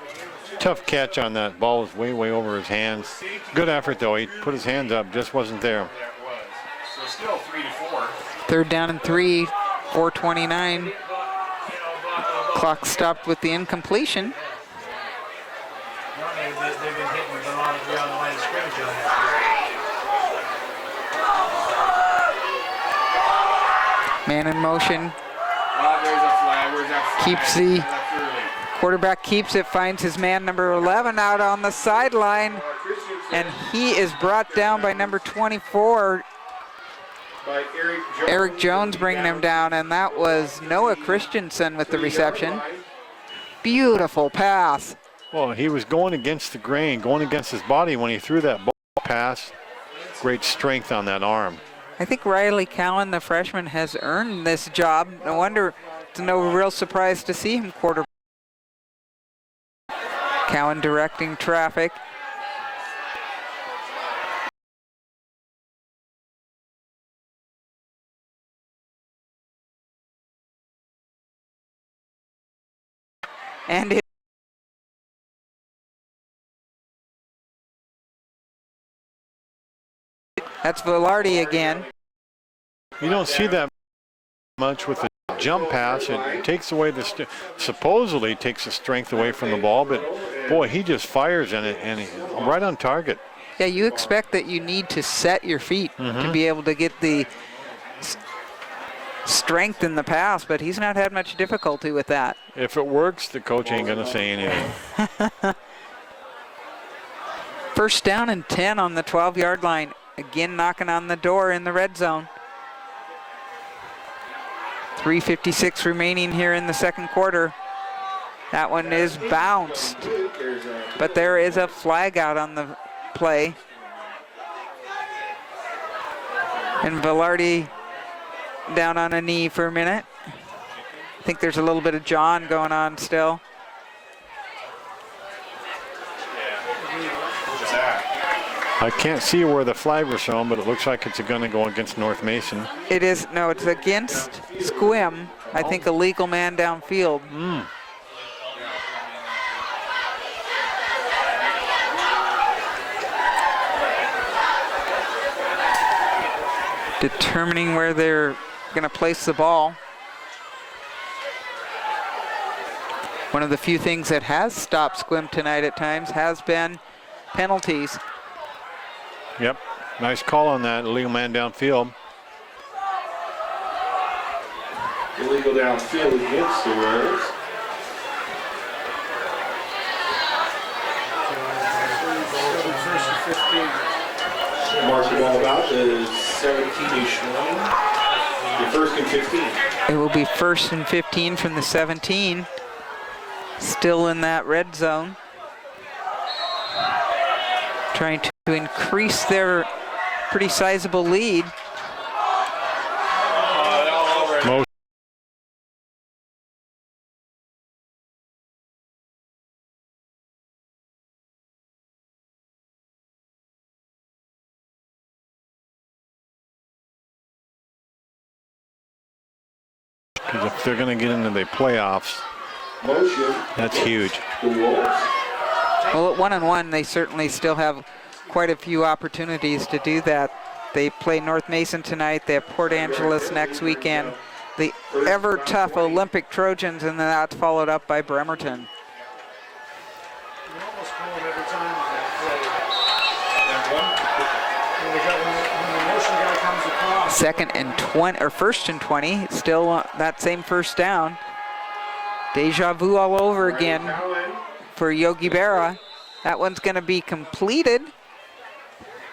Tough catch on that. Ball was way, way over his hands. Good effort, though. He put his hands up, just wasn't there. That was. So still 3-4. 3rd down and 3, 4:29. Clock stopped with the incompletion. They've been hitting with a lot of ground line of scrimmage on that. Man in motion. Oh, there's a flag. Where's that flag? Keeps the That's early. quarterback keeps it, finds his man number 11 out on the sideline, and he is brought down by number 24. By Eric Jones. Eric Jones bringing him down, and that was Noah Christensen with the reception. Beautiful pass. Well, he was going against the grain, going against his body when he threw that ball pass. Great strength on that arm. I think Riley Cowan, the freshman, has earned this job. No wonder it's no real surprise to see him quarterback. Cowan directing traffic. And that's Velarde again. You don't see that much with the jump pass. It takes away supposedly takes the strength away from the ball, but boy, he just fires in it and right on target. Yeah, you expect that you need to set your feet to be able to get the strength in the pass, but he's not had much difficulty with that. If it works, the coach ain't gonna say anything. 1st down and 10 on the 12-yard line. Again, knocking on the door in the red zone. 3:56 remaining here in the second quarter. That one is bounced, but there is a flag out on the play. And Velarde down on a knee for a minute. I think there's a little bit of John going on still. What's that? I can't see where the flag was shown, but it looks like it's going to go against North Mason. It is, no, it's against Sequim. I think a legal man downfield. determining where they're going to place the ball. One of the few things that has stopped Sequim tonight at times has been penalties. Yep, nice call on that. Illegal man downfield. Illegal downfield against the Rebels. First and 15. Mark the ball about the 17-ish line. The first and 15. It will be first and 15 from the 17. Still in that red zone. Trying to increase their pretty sizable lead. Motion. Because if they're going to get into the playoffs, Motion. that's huge. The Wolves. Well, at 1-1, they certainly still have quite a few opportunities to do that. They play North Mason tonight. They have Port Angeles next weekend. The ever tough Olympic Trojans, and then that's followed up by Bremerton. You almost call it every time when the motion guy comes across. Second and 20, or first and 20, still that same first down. Deja vu all over again for Yogi Berra. That one's going to be completed.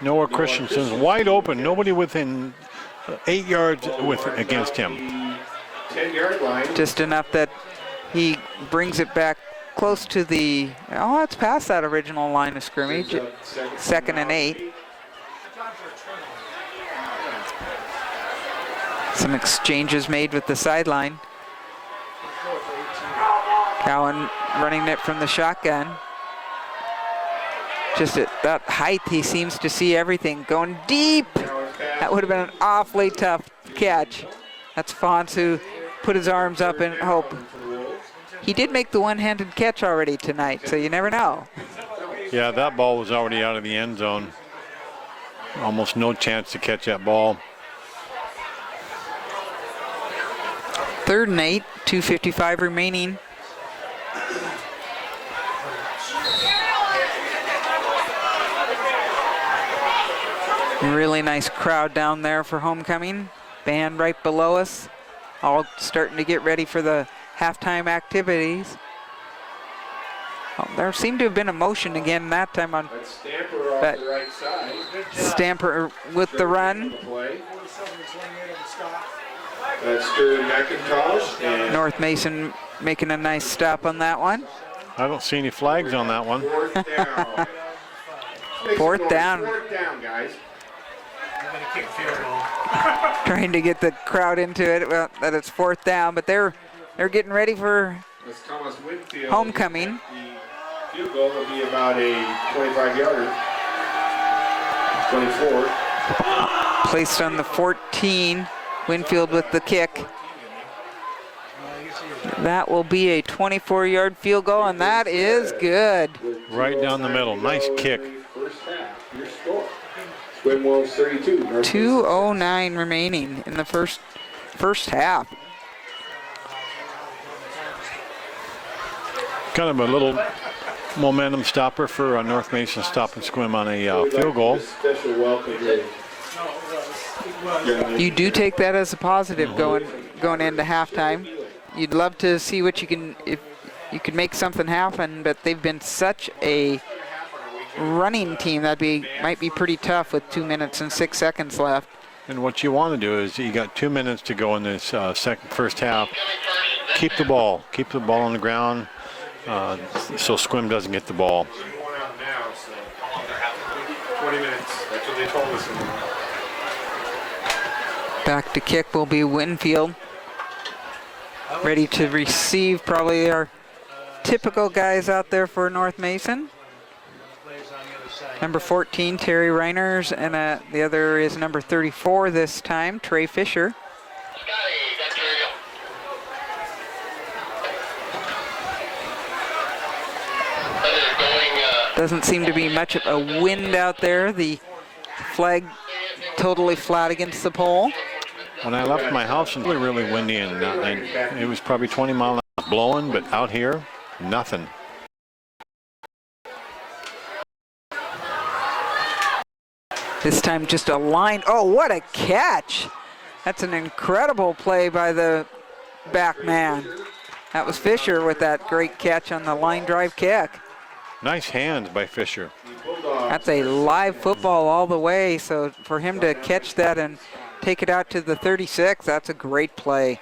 Noah Christensen's wide open. Nobody within 8 yards against him. 10-yard line. Just enough that he brings it back close to the, oh, it's past that original line of scrimmage. Second and 8. Some exchanges made with the sideline. Cowan running it from the shotgun. Just at that height, he seems to see everything. Going deep. That would have been an awfully tough catch. That's Fonz who put his arms up in hope. He did make the one-handed catch already tonight, so you never know. Yeah, that ball was already out of the end zone. Almost no chance to catch that ball. 3rd and 8, 2:55 remaining. Really nice crowd down there for homecoming. Band right below us. All starting to get ready for the halftime activities. Oh, there seemed to have been a motion again that time on That's Stamper off But- the right side. Stamper with the run. Play. That's Sterling McIntosh and North Mason making a nice stop on that one. I don't see any flags on that one. 4th down. Make some Fourth noise. down. 4th down, guys. I'm going to kick field goal. Trying to get the crowd into it. Well, that it's 4th down, but they're getting ready for That's Thomas Winfield. homecoming. The field goal will be about a 25-yarder. 24. Placed on the 14. Winfield with the kick. That will be a 24-yard field goal, and that is good. Right down the middle. Nice kick. First half, your score. Swim Wolves 32. North Mason 2:09 remaining in the first half. Kind of a little momentum stopper for North Mason stop and swim on a field goal. Special welcome to You do take that as a positive going into halftime. You'd love to see what you can, if you could make something happen, but they've been such a running team that might be pretty tough with 2 minutes and 6 seconds left. And what you want to do is you got 2 minutes to go in this first half. Keep the ball on the ground, so Sequim doesn't get the ball. One out now, so 20 minutes. That's what they told us. Back to kick will be Winfield. Ready to receive, probably our typical guys out there for North Mason. Number 14, Terry Reiners, and the other is number 34 this time, Trey Fisher. Going Doesn't seem to be much of a wind out there. The flag totally flat against the pole. When I left my house, it was really, really windy, and it was probably 20 miles blowing, but out here, nothing. This time just a line. Oh, what a catch. That's an incredible play by the back man. That was Fisher with that great catch on the line drive kick. Nice hands by Fisher. That's a live football all the way, so for him to catch that and take it out to the 36, that's a great play.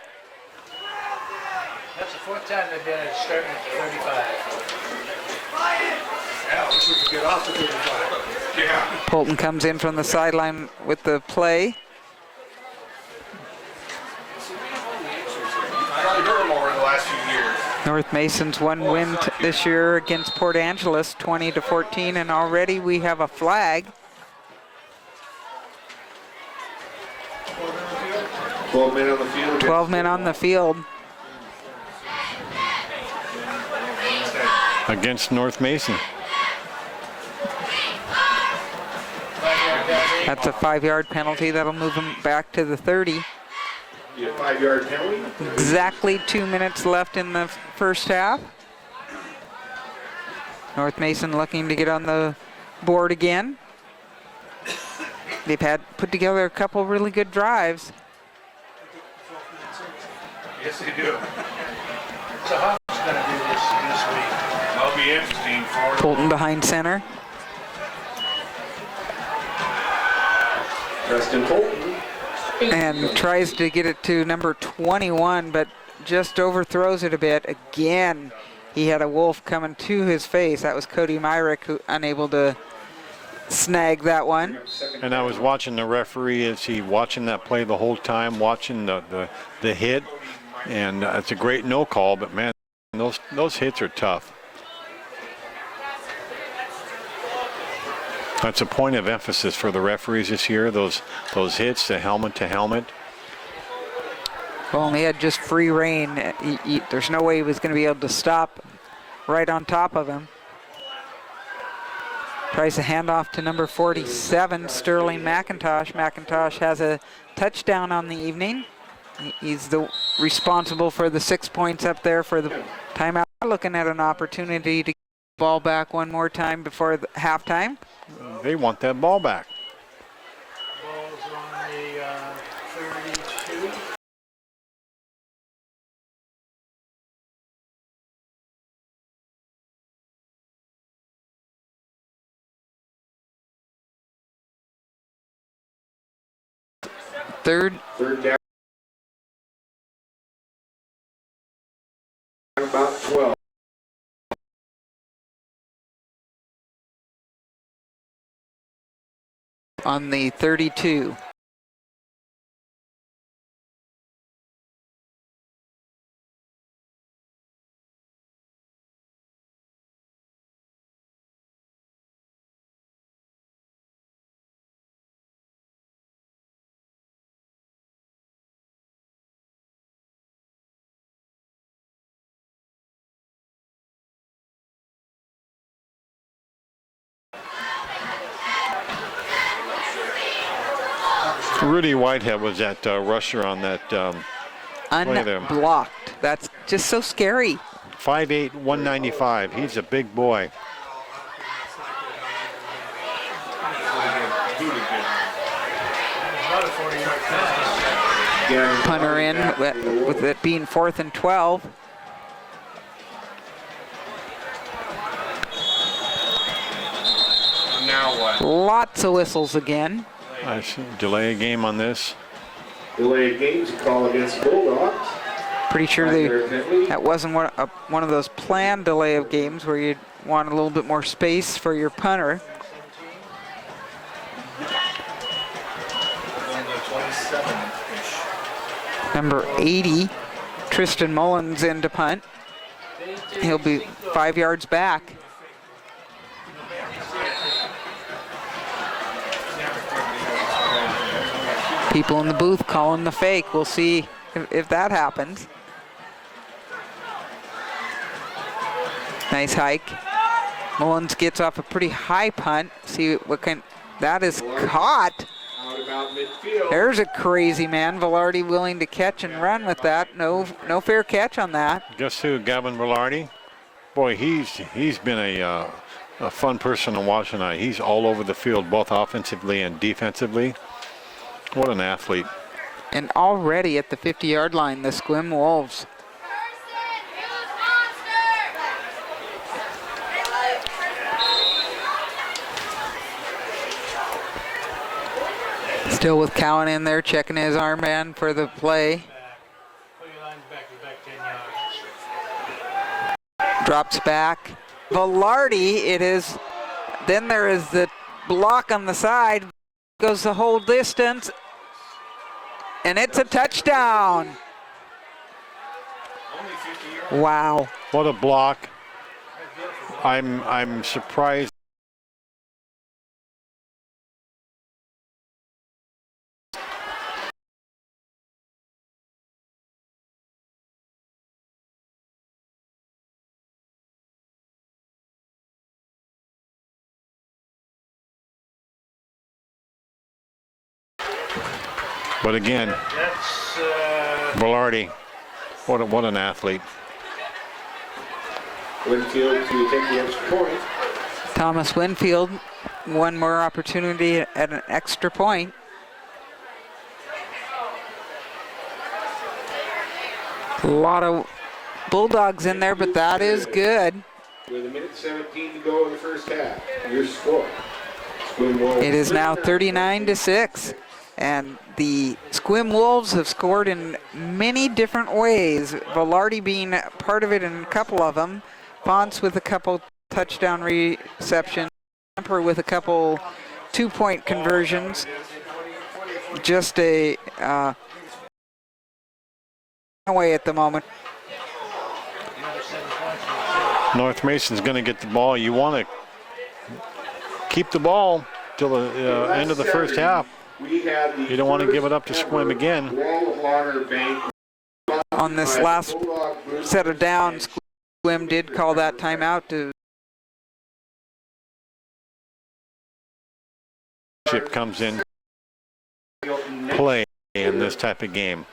That's the fourth time they've been at starting at 35. Yeah, we should get off the 35. Yeah. Polton comes in from the sideline with the play. I probably heard more in the last few years. North Mason's one win this year against Port Angeles, 20-14, and already we have a flag. 12 men on the field. 12 men on the field. Against North Mason. That's a 5-yard penalty. That'll move him back to the 30. A 5-yard penalty. Exactly 2 minutes left in the first half. North Mason looking to get on the board again. They've put together a couple really good drives. Yes, they do. So how's going to do this week? That'll be interesting for Polton behind center. Preston Polton. And tries to get it to number 21, but just overthrows it a bit. Again, he had a wolf coming to his face. That was Cody Myrick, who unable to snag that one. And I was watching the referee as he watching that play the whole time, watching the hit. And it's a great no call, but man, those hits are tough. That's a point of emphasis for the referees this year, those hits, the helmet to helmet. Well, and he had just free rein. There's no way he was going to be able to stop right on top of him. Tries to hand off to number 47, Sterling McIntosh. McIntosh has a touchdown on the evening. He's responsible for the 6 points up there for the timeout. Looking at an opportunity to get the ball back one more time before the halftime. They want that ball back. Ball's on the 32. Third down. About 12. on the 32. Rudy Whitehead was that rusher on that play there. Unblocked. That's just so scary. 5'8", 195. He's a big boy. About a 40-yard pass. Punter in with it being 4th and 12. Now what? Lots of whistles again. Nice delay a game on this. Delayed games, a call against Bulldogs. Pretty sure that wasn't one of those planned delay of games where you want a little bit more space for your punter. Number 80, Tristan Mullins in to punt. He'll be 5 yards back. People in the booth calling the fake. We'll see if that happens. Nice hike. Mullins gets off a pretty high punt. See what kind. That is caught. about midfield. There's a crazy man. Velarde willing to catch and run with that. No fair catch on that. Guess who? Gavin Velarde. Boy, he's been a fun person to watch tonight. He's all over the field, both offensively and defensively. What an athlete. And already at the 50-yard line, the Sequim Wolves. Still with Cowan in there, checking his armband for the play. Drops back. Velarde, it is. Then there is the block on the side. Goes the whole distance. And it's a touchdown. Wow. What a block. I'm surprised. But again, Velarde, what an athlete. Winfield to take the extra point. Thomas Winfield, one more opportunity at an extra point. A lot of Bulldogs in there, but that is good. With a minute 17 to go in the first half. Your score. It is now 39-6. And the Sequim Wolves have scored in many different ways. Velarde being part of it in a couple of them. Ponce with a couple touchdown receptions. Kemper with a couple two-point conversions. Just a away at the moment. North Mason's going to get the ball. You want to keep the ball till the end of the first half. You don't want to give it up to Sequim again. On this last set of downs, Sequim did call that timeout to. Chip comes in play in this type of game.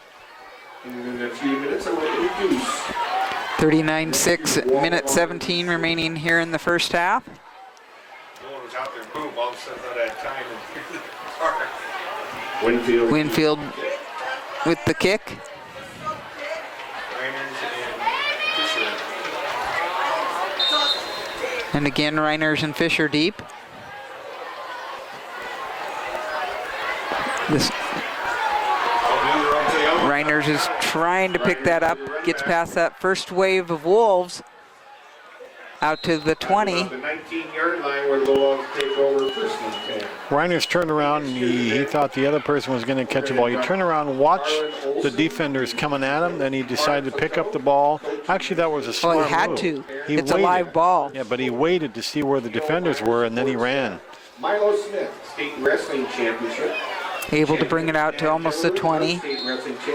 In a few minutes, I'm going to introduce. 39-6, minute 17 remaining here in the first half. No one was out there, boom, all of a sudden I had time and the car. Winfield with the kick. And again, Reiners and Fisher deep. Reiners is trying to pick that up, gets past that first wave of Wolves out to the 20. The 19-yard line where the Wolves take over first and 10. Reiners turned around and he thought the other person was going to catch the ball. He turned around, watched the defenders coming at him, then he decided to pick up the ball. Actually, that was a smart move. Well, he had to. He it's waited. A live ball. Yeah, but he waited to see where the defenders were, and then he ran. Milo Smith, state wrestling championship. Able to bring it out to almost the 20.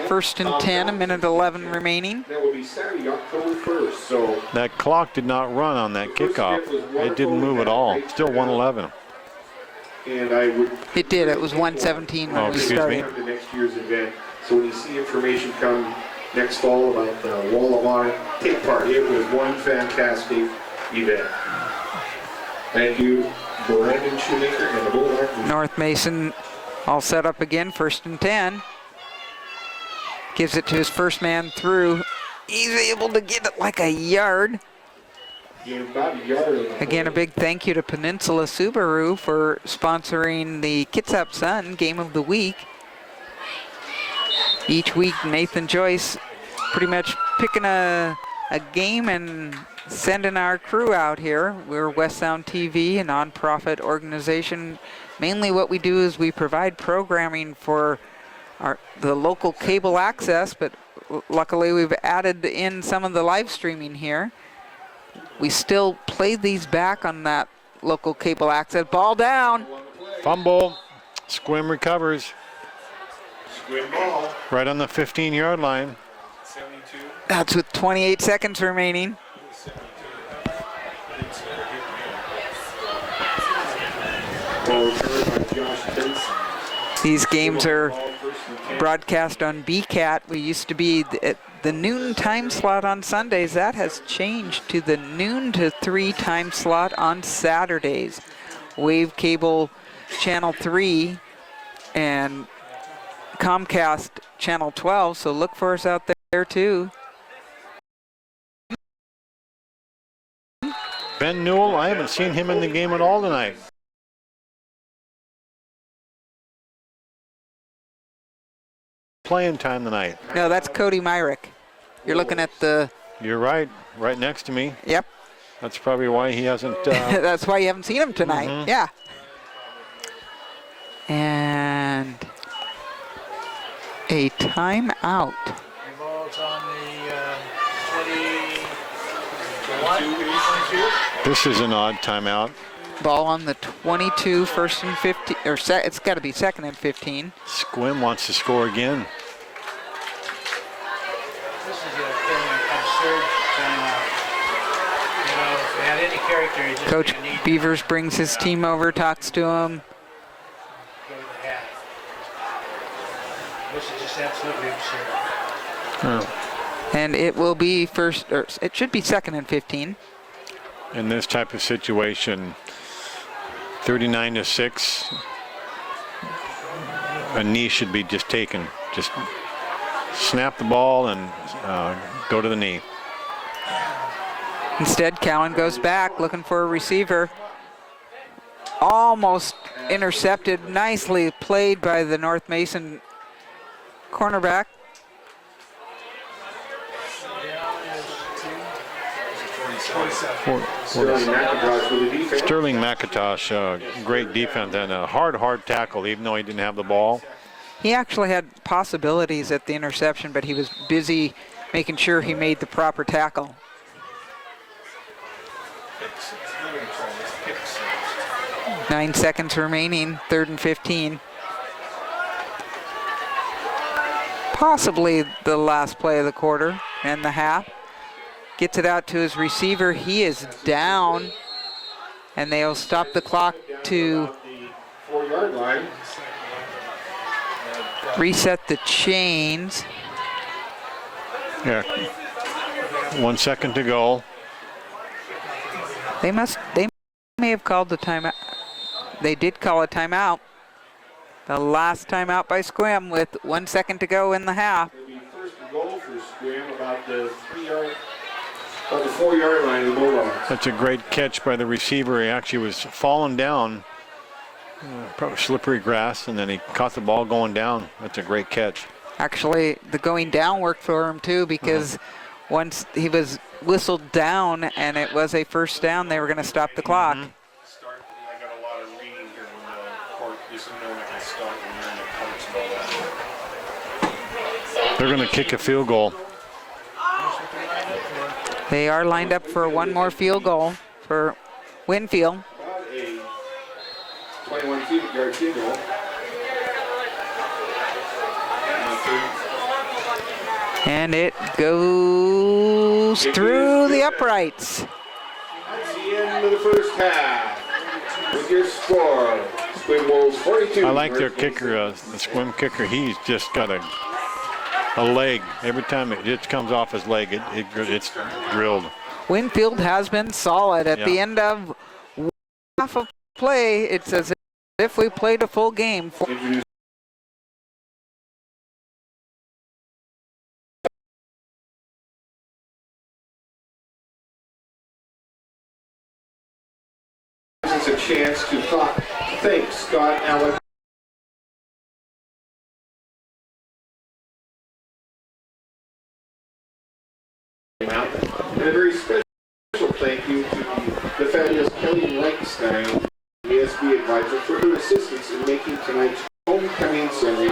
First and 10, a minute 11 remaining. That will be Saturday, October 1st. So that clock did not run on that kickoff. It didn't move at all. Still 1:11. And I would. It did. It was 1:17 when we started. The next year's event. So when you see information come next fall about the Wall of Honor, take part. It was one fantastic event. Thank you, Brandon Shoemaker and the Bulldogs. North Mason all set up again, first and 10. Gives it to his first man through. He's able to get it like a yard. Again, a big thank you to Peninsula Subaru for sponsoring the Kitsap Sun Game of the Week. Each week, Nathan Joyce pretty much picking a game and sending our crew out here. We're West Sound TV, a nonprofit organization. Mainly what we do is we provide programming for the local cable access, but luckily we've added in some of the live streaming here. We still play these back on that local cable access. Ball down. Fumble. Sequim recovers. Sequim ball. Right on the 15-yard line. 72. That's with 28 seconds remaining. These games are broadcast on BCAT. We used to be at the noon time slot on Sundays. That has changed to the noon to 3 time slot on Saturdays. Wave Cable Channel 3 and Comcast Channel 12, so look for us out there too. Ben Newell, I haven't seen him in the game at all tonight. Playing time tonight. No, that's Cody Myrick. You're looking at the... You're right next to me. Yep. That's probably why he hasn't... That's why you haven't seen him tonight. Mm-hmm. Yeah. And a timeout. The ball's on the 22. This is an odd timeout. Ball on the 22, first and 15, or it's got to be second and 15. Sequim wants to score again. This is an absurd timeout. You know, if it had any character, you just Coach didn't need Beavers brings his team over, talks to him. go to the half. This is just absolutely absurd. Oh. And it will be first, or it should be second and 15. In this type of situation, 39-6, a knee should be just taken. Just snap the ball and go to the knee. Instead, Cowan goes back looking for a receiver. Almost intercepted, nicely played by the North Mason cornerback. Sterling McIntosh with the defense. Sterling McIntosh, great defense and a hard tackle, even though he didn't have the ball. He actually had possibilities at the interception, but he was busy making sure he made the proper tackle. Nine seconds remaining, third and 15. Possibly the last play of the quarter and the half. Gets it out to his receiver. He is down, and they'll stop the clock to 4-yard line. reset the chains. Yeah. 1 second to go. They may have called the timeout. They did call a timeout. The last timeout by Sequim with 1 second to go in the half. It'll be first and goal for Sequim about the 4-yard line of the Bulldogs. That's a great catch by the receiver. He actually was falling down, probably slippery grass, and then he caught the ball going down. That's a great catch. Actually, the going down worked for him too, because once he was whistled down and it was a first down, they were going to stop the clock. I got a lot of reading here when the court just knowing I can start when you're in the courts and all that. They're going to kick a field goal. They are lined up for one more field goal for Winfield. About a 21-yard field goal. And it goes through the uprights. That's the end of the first half. With your score, Sequim Wolves 42. I like their kicker, the Sequim kicker. He's just got a leg. Every time it just comes off his leg, it's drilled. Winfield has been solid. At the end of half of play, it's as if we played a full game. Introduce us a chance to thank Scott Allen. And a very special thank you to the fabulous Kelly Reichstein, ASB advisor, for her assistance in making tonight's homecoming Sunday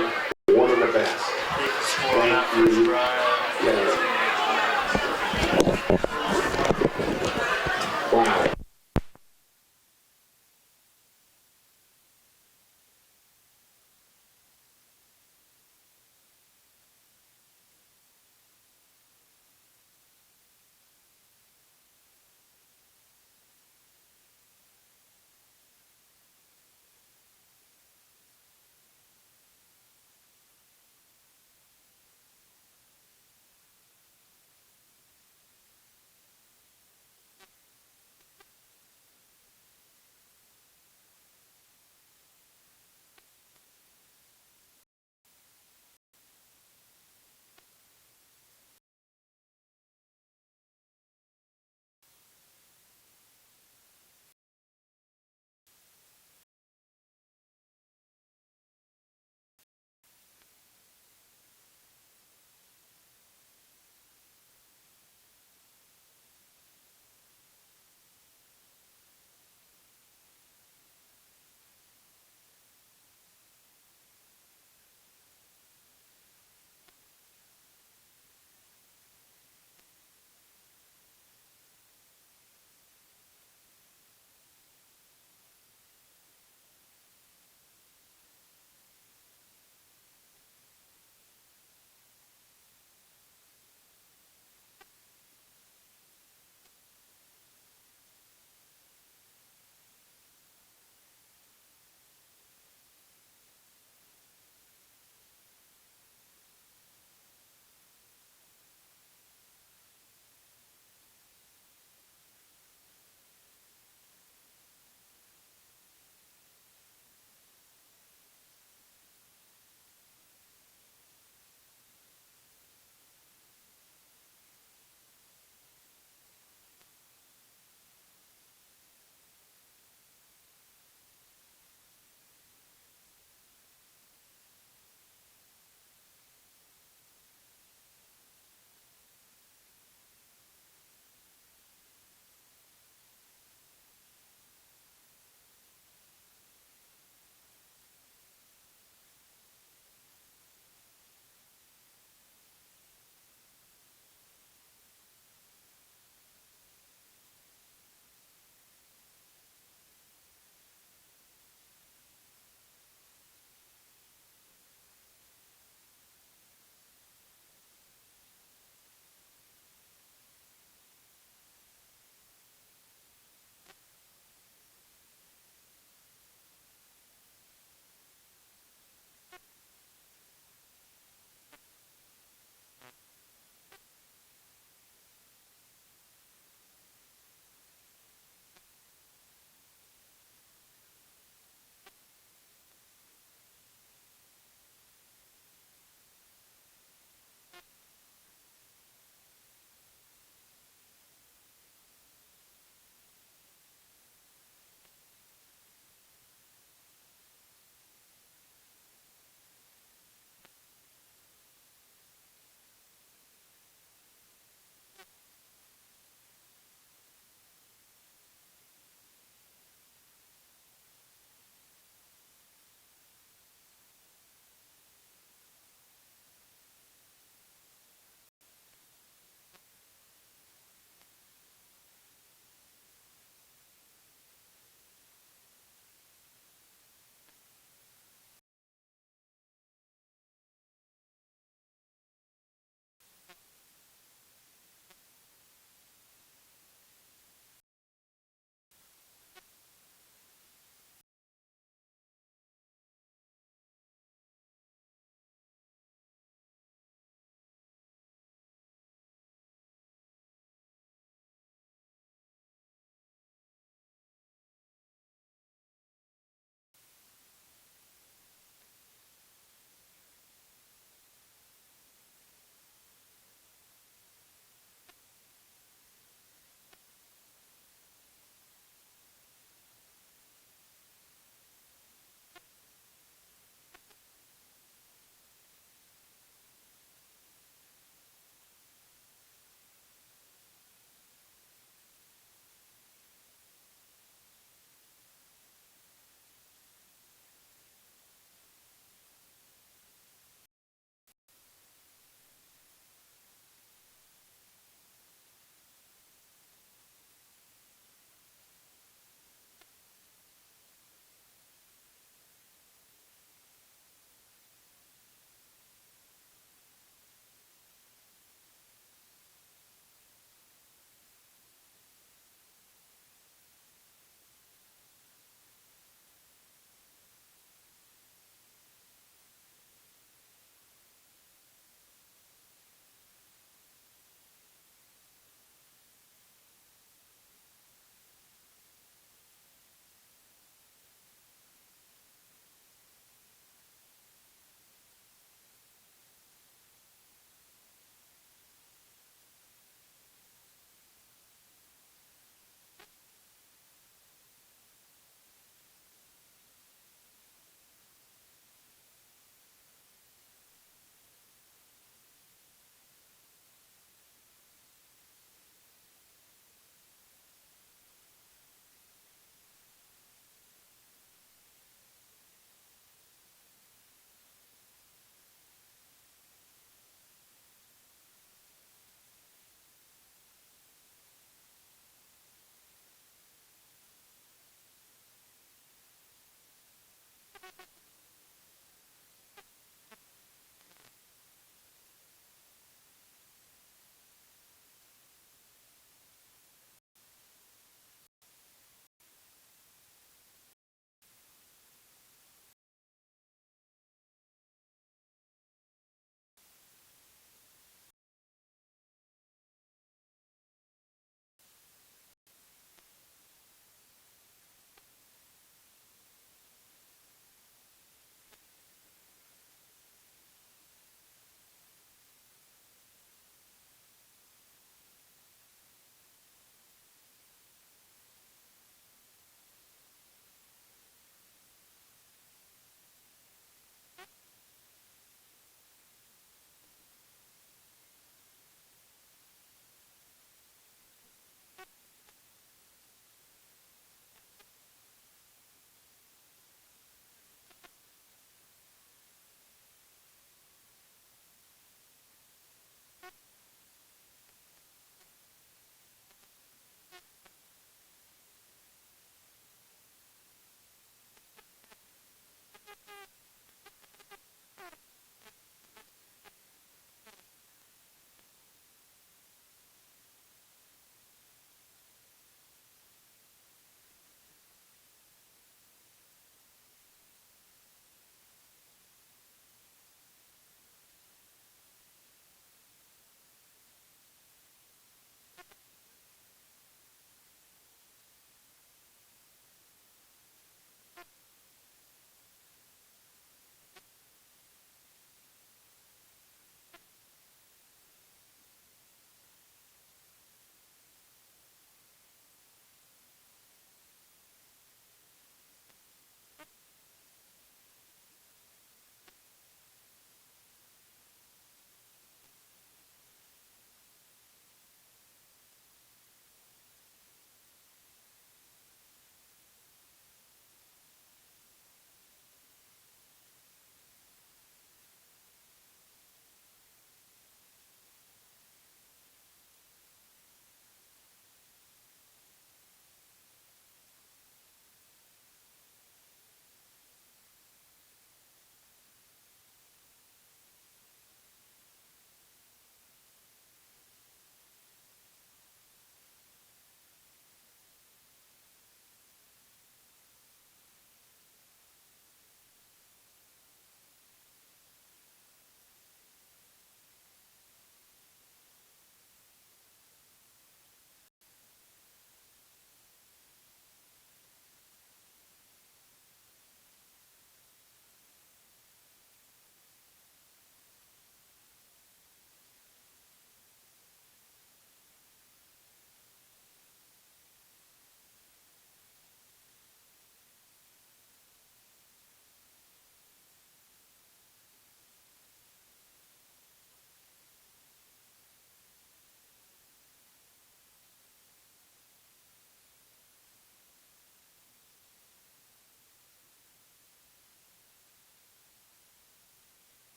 one of the best. Thank you. Yes. Wow.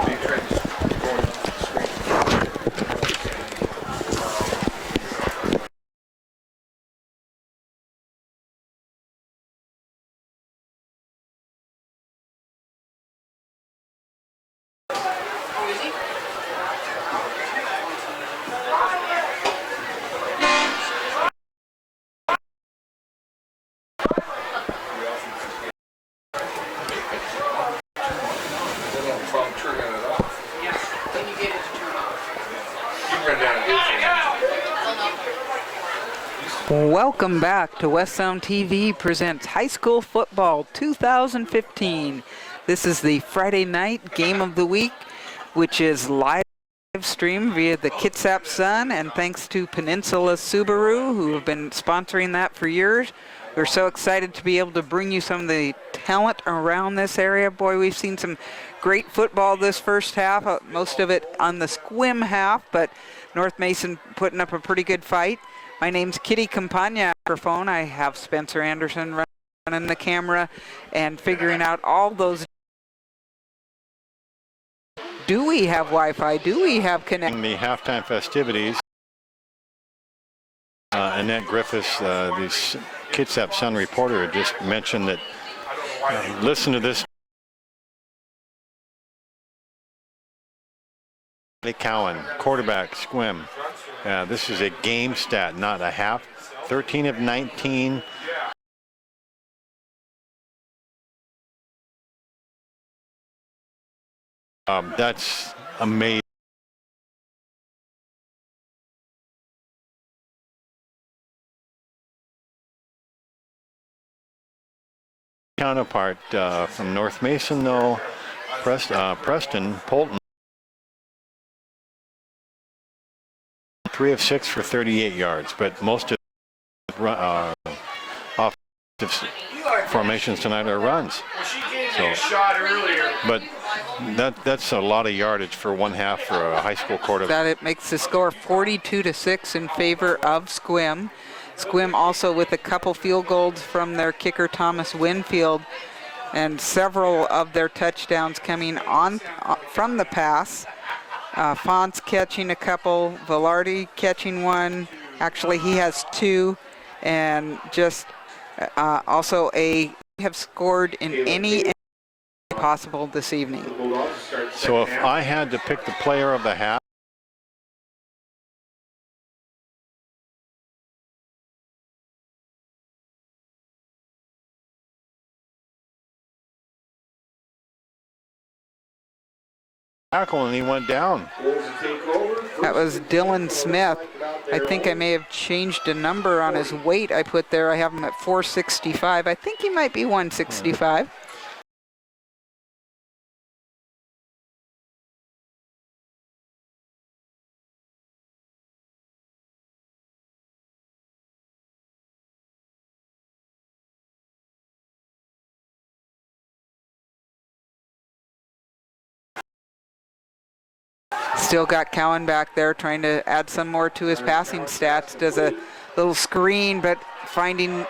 They tried to go into the screen. They don't have a problem turning it off. Yes, when you get it to turn off. You can run down and do it. Welcome back to West Sound TV presents High School Football 2015. This is the Friday night game of the week, which is live streamed via the Kitsap Sun, and thanks to Peninsula Subaru, who have been sponsoring that for years. We're so excited to be able to bring you some of the talent around this area. Boy, we've seen some great football this first half, most of it on the Sequim half, but North Mason putting up a pretty good fight. My name's Kitty Campagna. Microphone. I have Spencer Anderson running the camera and figuring out all those. Do we have Wi-Fi? Do we have connection? The halftime festivities. Annette Griffiths, the Kitsap Sun reporter, had just mentioned that, listen to this. Cowan, quarterback, Sequim. This is a game stat, not a half. 13 of 19. That's amazing. Counterpart from North Mason, though, Preston Polton. 3 of 6 for 38 yards, but most of offensive formations tonight are runs. Well, she gave me a shot earlier. But that's a lot of yardage for one half for a high school quarterback. That it makes the score 42-6 in favor of Sequim. Sequim also with a couple field goals from their kicker Thomas Winfield, and several of their touchdowns coming on from the pass. Fonts catching a couple, Velarde catching one. Actually, he has 2, and just also have scored in any possible this evening. So if I had to pick the player of the half, tackle, and he went down. That was Dylan Smith. I think I may have changed a number on his weight I put there. I have him at 465. I think he might be 165. Still got Cowan back there trying to add some more to his passing stats. Does a little screen, but finding,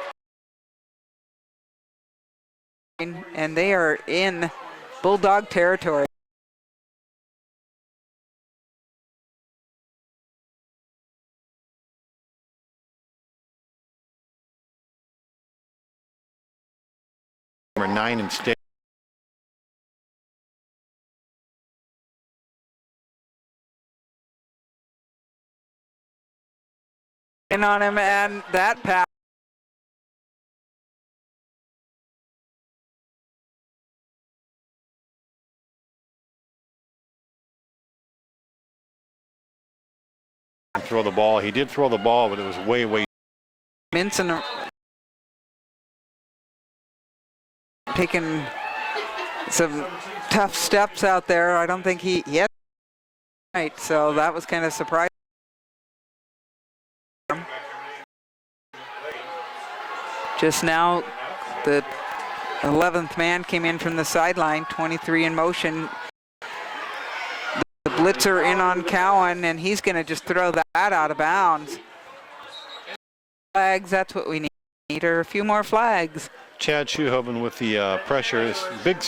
and they are in Bulldog territory. Number 9 in state. In on him, and that pass. Throw the ball. He did throw the ball, but it was way. Minson taking some tough steps out there. I don't think he had right, so that was kind of surprising. Just now, the 11th man came in from the sideline, 23 in motion. The blitzer in on Cowan, and he's going to just throw that out of bounds. Flags, that's what we need, or a few more flags. Chad Schuhoven with the pressure. Is big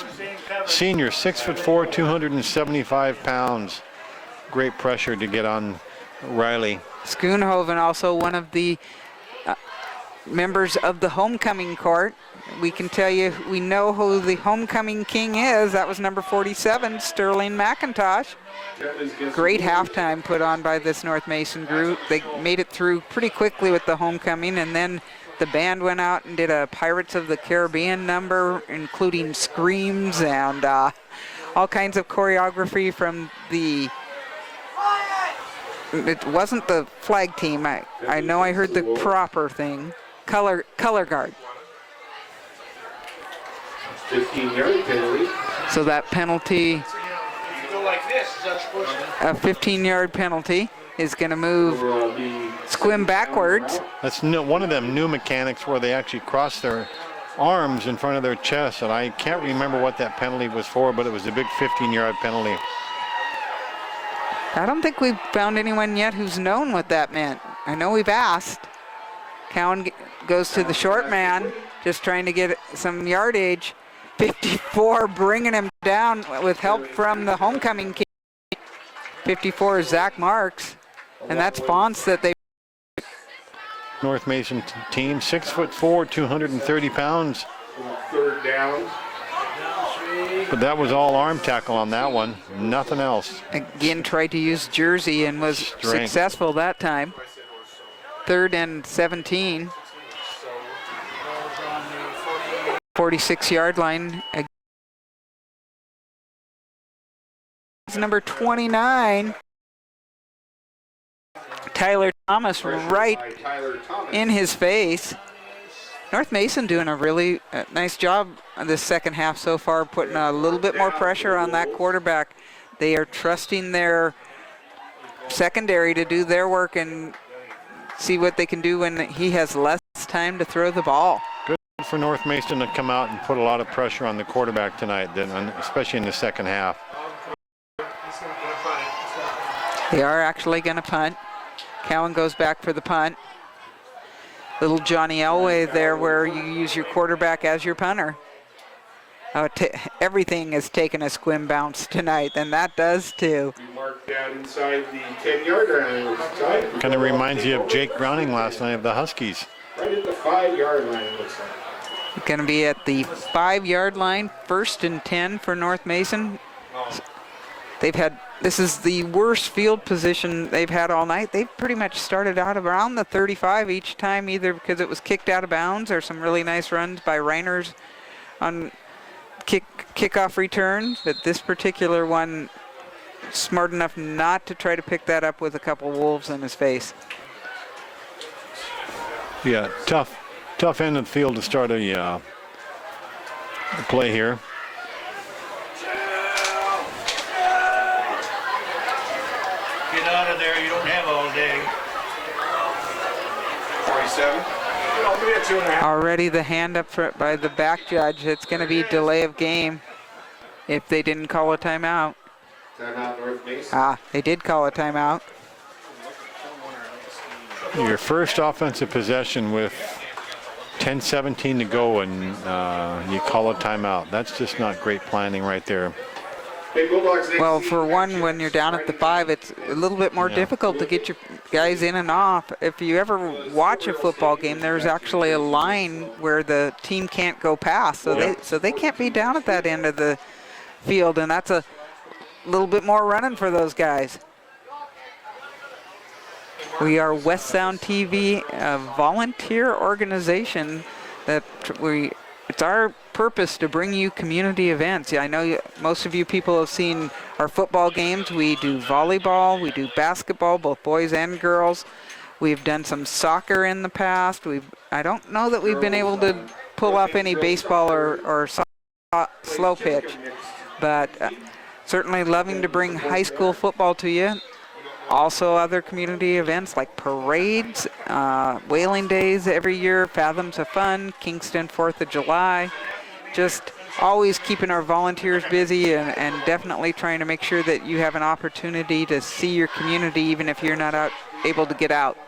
senior, 6'4", 275 pounds. Great pressure to get on Riley. Schoonhoven, also one of the members of the homecoming court. We can tell you, we know who the homecoming king is. That was number 47, Sterling McIntosh. Great halftime put on by this North Mason group. They made it through pretty quickly with the homecoming, and then the band went out and did a Pirates of the Caribbean number, including screams and all kinds of choreography from the, it wasn't the flag team. I know I heard the proper thing. Color guard. 15-yard penalty. So that penalty, a 15-yard penalty, is going to move Sequim backwards. That's one of them new mechanics where they actually cross their arms in front of their chest, and I can't remember what that penalty was for, but it was a big 15-yard penalty. I don't think we've found anyone yet who's known what that meant. I know we've asked. Cowan goes to the short man, just trying to get some yardage. 54 bringing him down with help from the homecoming king. 54 is Zach Marks, and that's Fonts that they. North Mason team, 6'4", 230 pounds. Third down. But that was all arm tackle on that one, nothing else. Again, tried to use jersey and was successful that time. 3rd and 17. 46-yard line. It's number 29. Tyler Thomas right in his face. North Mason doing a really nice job on this second half so far, putting a little bit more pressure on that quarterback. They are trusting their secondary to do their work and see what they can do when he has less time to throw the ball. Good for North Mason to come out and put a lot of pressure on the quarterback tonight, especially in the second half. They are actually going to punt. Cowan goes back for the punt. Little Johnny Elway there where you use your quarterback as your punter. Everything has taken a Sequim bounce tonight, and that does too. You mark down inside the 10-yard line. Kind of reminds you of Jake Browning last night of the Huskies. Right at the 5-yard line, it looks like. Going to be at the 5-yard line, 1st and 10 for North Mason. This is the worst field position they've had all night. They've pretty much started out around the 35 each time, either because it was kicked out of bounds or some really nice runs by Reiners on kickoff return. But this particular one, smart enough not to try to pick that up with a couple wolves in his face. Yeah, tough end of the field to start a play here. Get out of there, you don't have all day. 47. I'll be at 2.5. Already the hand up by the back judge. It's going to be delay of game if they didn't call a timeout. Timeout, North Mason. Ah, they did call a timeout. Your first offensive possession with 10:17 to go, and you call a timeout. That's just not great planning right there. Big Bulldogs next Well, season, for one, action. when you're down at the 5, it's a little bit more difficult to get your guys in and off. If you ever watch a football game, there's actually a line where the team can't go past, so they can't be down at that end of the field, and that's a little bit more running for those guys. We are West Sound TV, a volunteer organization that it's our purpose to bring you community events. I know most of you people have seen our football games. We do volleyball, we do basketball, both boys and girls. We've done some soccer in the past. I don't know that we've been able to pull off any baseball or slow pitch, but certainly loving to bring high school football to you. Also other community events like parades, whaling days every year, Fathoms of Fun, Kingston 4th of July. Just always keeping our volunteers busy and definitely trying to make sure that you have an opportunity to see your community even if you're not able to get out.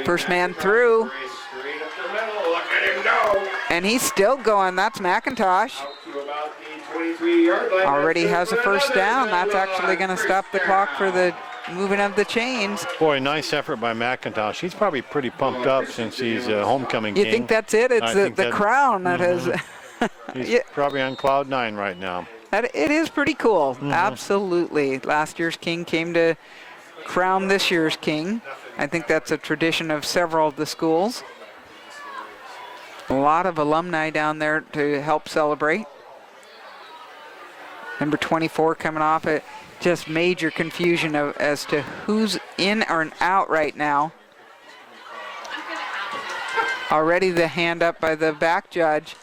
First man through. Straight up the middle. Look at him go. And he's still going. That's McIntosh. Out to about the 23-yard line. Already That's has a good for first another down. That's touchdown. actually going to stop the clock for the moving of the chains. Boy, nice effort by McIntosh. He's probably pretty pumped up since he's homecoming You king. think that's it? It's I the think that- crown that has... He's Yeah. probably on cloud 9 right now. It is pretty cool. Absolutely. Last year's king came to crown this year's king. I think that's a tradition of several of the schools. A lot of alumni down there to help celebrate. Number 24 coming off it. Just major confusion as to who's in or out right now. Already the hand up by the back judge.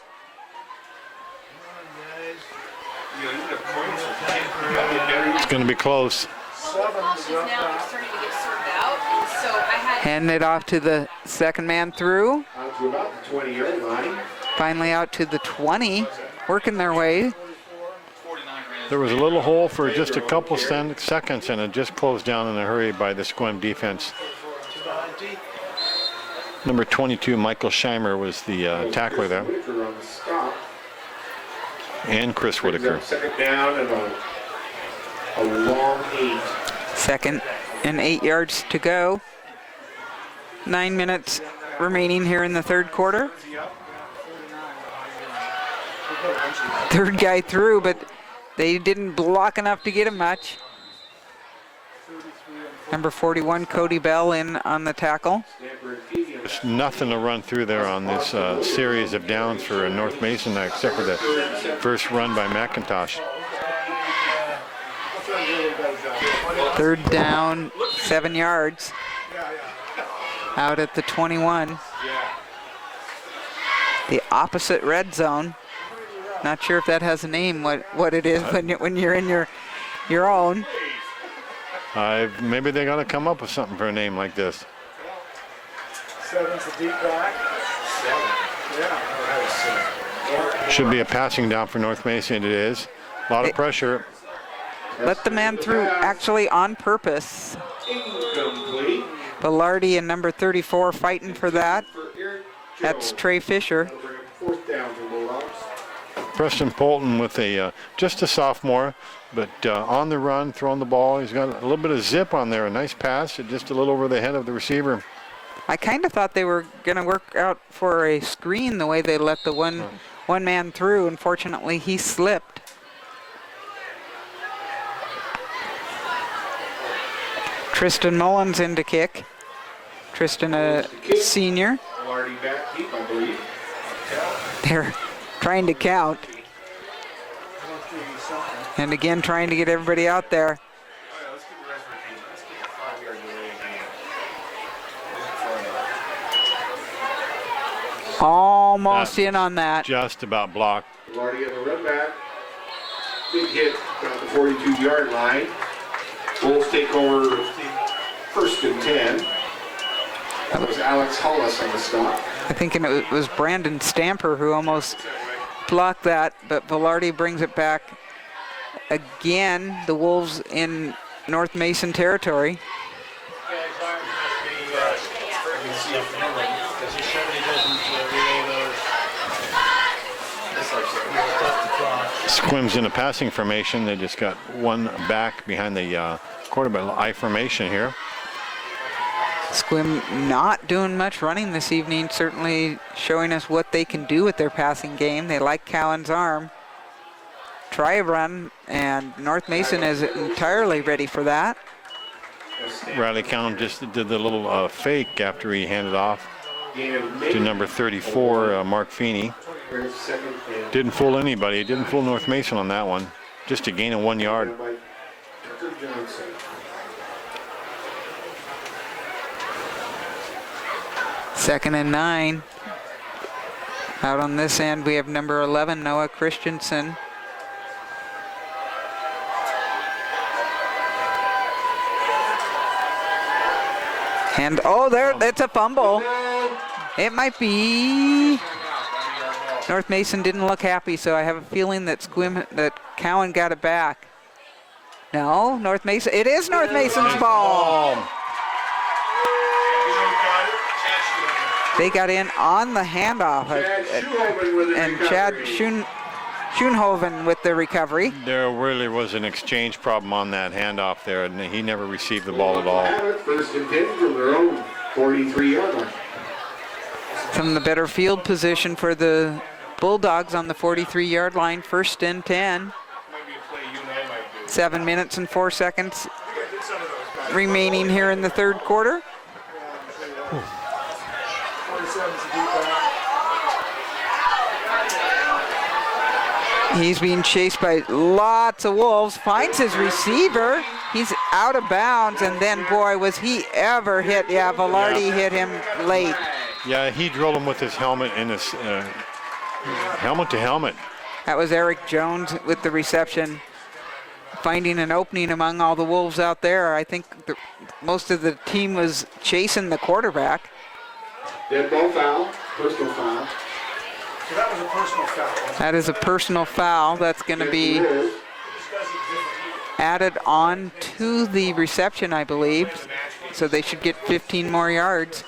It's going to be close. Well, the policy's now starting to get sorted out, and so I had Handing it off to the second man through. Out to about the 20-yard line. Finally out to the 20, working their way. There was a little hole for just a couple seconds, and it just closed down in a hurry by the Sequim defense. Number 22, Michael Scheimer, was the tackler there, Whitaker on the stop. and Chris Brings Whitaker. up second down and a long 8. Second and 8 yards to go. 9 minutes remaining here in the third quarter. Third guy through, but they didn't block enough to get him much. Number 41, Cody Bell, in on the tackle. There's nothing to run through there on this series of downs for North Mason, except for the first run by McIntosh. Third down, 7 yards. Out at the 21. The opposite red zone. Not sure if that has a name, what it is when you're in your own. Maybe they got to come up with something for a name like this. 7's the deep back. Should be a passing down for North Mason. It is. A lot of pressure. Let the man through actually on purpose. Incomplete. Velarde and number 34 fighting for that. For Eric That's Jones. Trey Fisher. That'll bring up fourth down for Bulldogs. Preston Polton with just a sophomore, but on the run, throwing the ball. He's got a little bit of zip on there. A nice pass, just a little over the head of the receiver. I kind of thought they were going to work out for a screen the way they let the one man through. Unfortunately, he slipped. Tristan Mullins in to kick. Tristan, a senior. Already back deep, I believe. They're trying to count. And again, trying to get everybody out there. Let's get the rest of the team. Let's get the 5-yard delay again. Almost That in on that. Just about blocked. Already on the run back. Big hit about the 42-yard line. Bulls take over first and 10. That was Alex Hollis on the stop. I think it was Brandon Stamper who almost blocked that, but Velarde brings it back again, the Wolves in North Mason territory. Guy's arms must be because he certainly doesn't relay those. Sequim's in a passing formation. They just got one back behind the quarterback I formation here. Sequim not doing much running this evening, certainly showing us what they can do with their passing game. They like Cowan's arm. Try a run, and North Mason is entirely ready for that. Riley Cowan just did the little fake after he handed off to number 34, Mark Feeney. Didn't fool anybody. Didn't fool North Mason on that one. Just a gain of 1 yard. Second and 9. Out on this end, we have number 11, Noah Christensen. And oh, there, that's a fumble. It might be. North Mason didn't look happy, so I have a feeling that Cowan got it back. No, North Mason. It is North Mason's ball. They got in on the handoff, and Chad Schoenhoven with the recovery. There really was an exchange problem on that handoff there, and he never received the ball at all. First and 10 from their own 43-yard line. From the better field position for the Bulldogs on the 43-yard line, first and 10. 7 minutes and 4 seconds remaining here in the third quarter. He's being chased by lots of Wolves, finds his receiver. He's out of bounds, and then, boy, was he ever hit. Yeah, Velarde hit him late. Yeah, he drilled him with his helmet and his helmet to helmet. That was Eric Jones with the reception, finding an opening among all the Wolves out there. I think most of the team was chasing the quarterback. Dead ball foul, personal foul. So that was a personal foul. That is a personal foul. That's going to be added on to the reception, I believe. So they should get 15 more yards.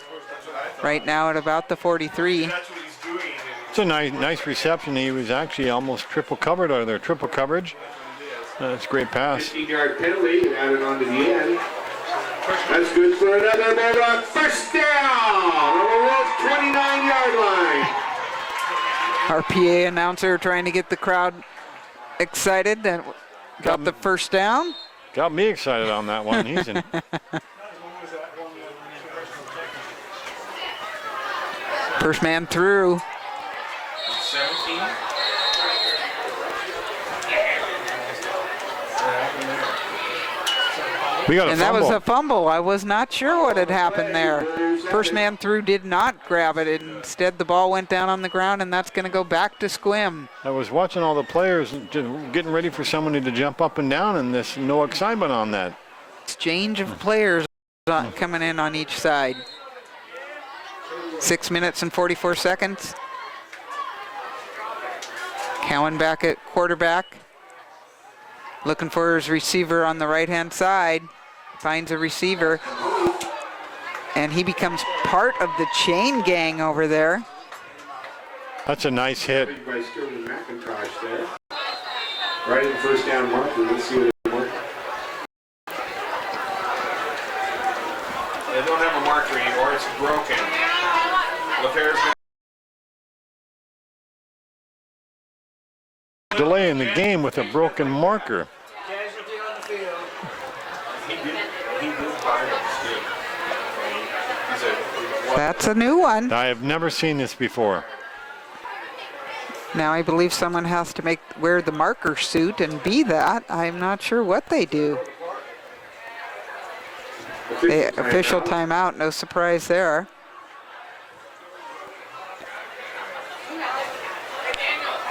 Right now at about the 43. It's a nice reception. He was actually almost triple covered out of there. Triple coverage. That's a great pass. 15-yard penalty and added on to the end. That's good for another Bulldog first down on the Wolves 29-yard line. Our PA announcer trying to get the crowd excited that got the first down. Got me excited on that one. He's in. First man through. 17. We got a And fumble. that was a fumble. I was not sure what had happened there. First man through did not grab it. Instead, the ball went down on the ground, and that's going to go back to Sequim. I was watching all the players getting ready for somebody to jump up and down, and there's no excitement on that. Exchange of players coming in on each side. 6 minutes and 44 seconds. Cowan back at quarterback. Looking for his receiver on the right-hand side. Finds a receiver. And he becomes part of the chain gang over there. That's a nice hit. By Sterling McIntosh there. Right in the first down marker. Let's see what they mark. They don't have a marker anymore. It's broken. LaFair's Delay in the game with a broken marker. Casualty on the field. He did buy them still. That's a new one. I have never seen this before. Now I believe someone has to wear the marker suit and be that. I'm not sure what they do. Official timeout, no surprise there.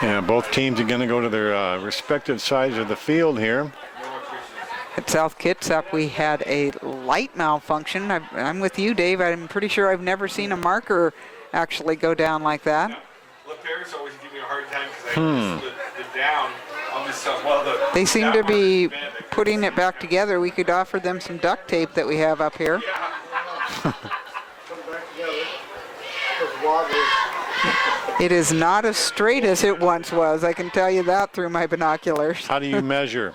Yeah, both teams are going to go to their respective sides of the field here. At South Kitsap, we had a light malfunction. I'm with you, Dave. I'm pretty sure I've never seen a marker actually go down like that. LaFair parents always give me a hard time because I miss the down. I'll just They seem to be putting it back together. We could offer them some duct tape that we have up here. Come back together. It's wobbly. It is not as straight as it once was. I can tell you that through my binoculars. How do you measure?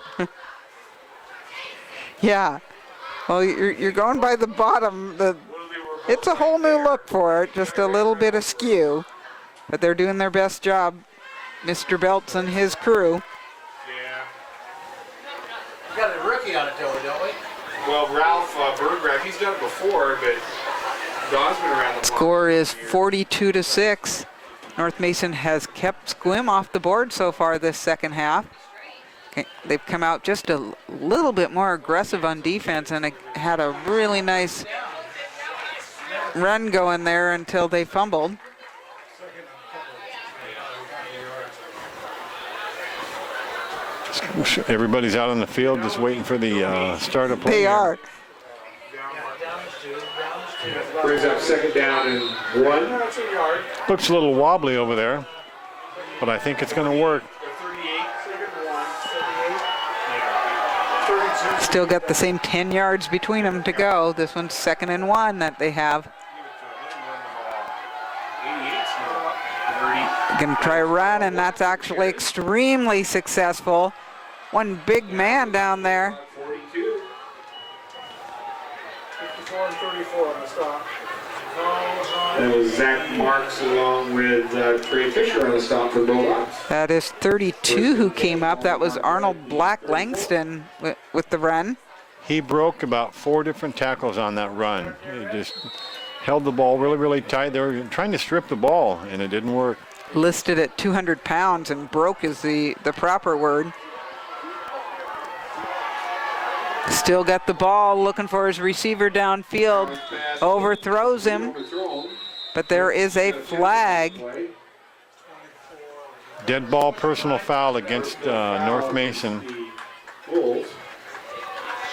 Yeah. Well, you're going by the bottom. It's a whole new look for it, just a little bit askew. But they're doing their best job, Mr. Belts and his crew. Yeah. We got a rookie on it though, don't we? Well, Ralph Berggraf, he's done it before, but Don's been around the block. Score is 42-6. North Mason has kept Sequim off the board so far this second half. Okay, they've come out just a little bit more aggressive on defense and had a really nice run going there until they fumbled. Everybody's out on the field just waiting for the start of play. They are. Brings up second down and 1. That's a yard. Looks a little wobbly over there, but I think it's going to work. Second one. 32. Still got the same 10 yards between them to go. This one's 2nd and 1 that they have. Going to try a run, and that's actually extremely successful. One big man down there. 42. 54 and 34 on the stop. That was Zach Marks along with Trey Fisher on the stop for the Bulldogs. That is 32 who came up. That was Arnold Black Langston with the run. He broke about 4 different tackles on that run. He just held the ball really, really tight. They were trying to strip the ball, and it didn't work. Listed at 200 pounds, and broke is the proper word. Still got the ball, looking for his receiver downfield. Overthrows him, but there is a flag. Dead ball personal foul against North Mason.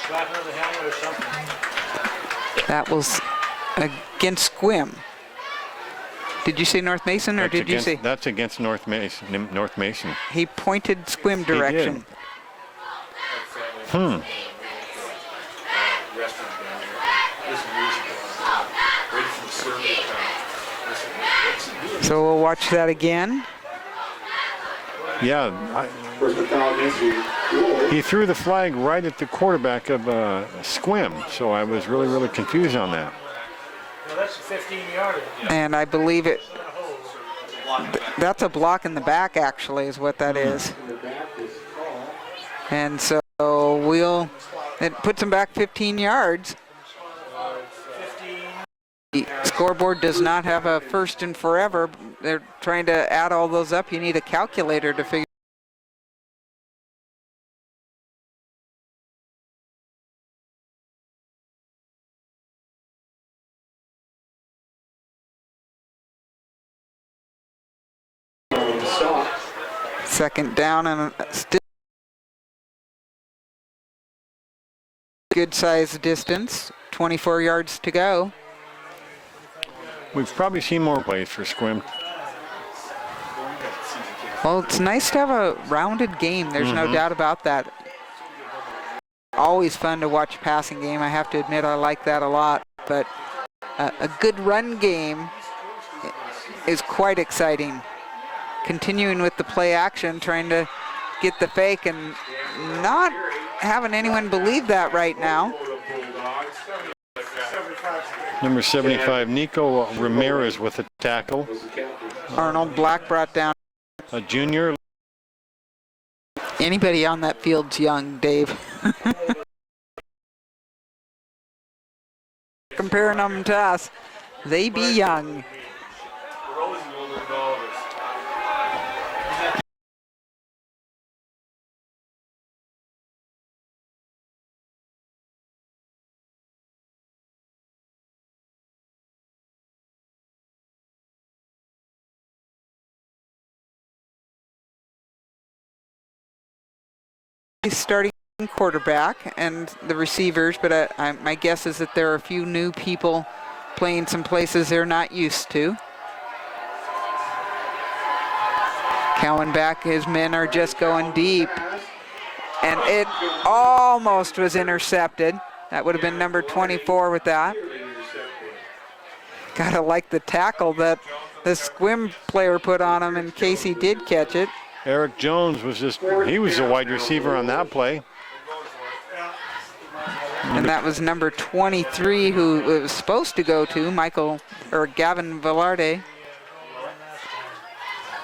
Slapping on the helmet or something. That was against Sequim. Did you say North Mason, or did you say? That's against North Mason. North Mason. He pointed Sequim direction. So we'll watch that again. Yeah, he threw the flag right at the quarterback of Sequim, so I was really, really confused on that. No, that's a 15-yarder. And I believe that's a block in the back, actually, is what that is. And so it puts him back 15 yards. The scoreboard does not have a first and forever. They're trying to add all those up. You need a calculator to figure. Second down and still good size distance, 24 yards to go. We've probably seen more plays for Sequim. Well, it's nice to have a rounded game. There's no doubt about that. Always fun to watch a passing game. I have to admit I like that a lot. But a good run game is quite exciting. Continuing with the play action, trying to get the fake and not having anyone believe that right now. Number 75, Nico Ramirez with a tackle. Arnold Black brought down. A junior. Anybody on that field's young, Dave. Comparing them to us, they be young. Starting quarterback and the receivers, but my guess is that there are a few new people playing some places they're not used to. Cowan back, his men are just going deep. And it almost was intercepted. That would have been number 24 with that. Gotta like the tackle that the Sequim player put on him in case he did catch it. Eric Jones was he was a wide receiver on that play. And that was number 23 who it was supposed to go to, Gavin Velarde.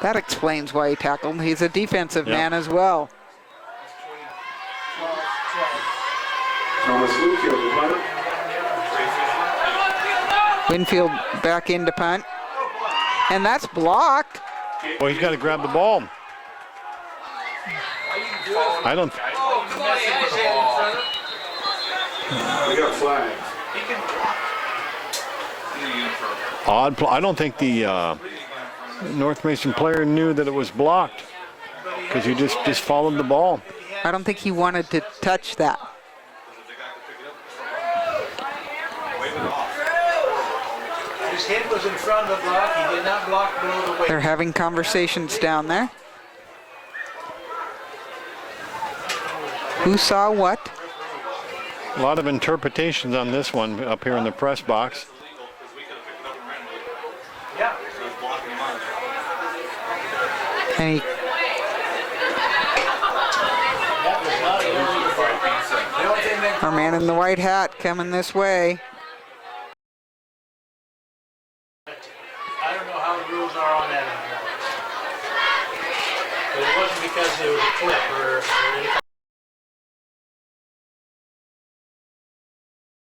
That explains why he tackled. He's a defensive man as well. Thomas Winfield, the punter. Winfield back into punt. And that's blocked. Well, he's got to grab the ball. I don't. We got flags. Odd. I don't think the North Mason player knew that it was blocked because he just followed the ball. I don't think he wanted to touch that. His head was in front of the block. He did not block below the weight. They're having conversations down there. Who saw what? A lot of interpretations on this one up here in the press box. Yeah. And he, our man in the white hat coming this way. I don't know how the rules are on that anymore. But it wasn't because there was a clip or anything.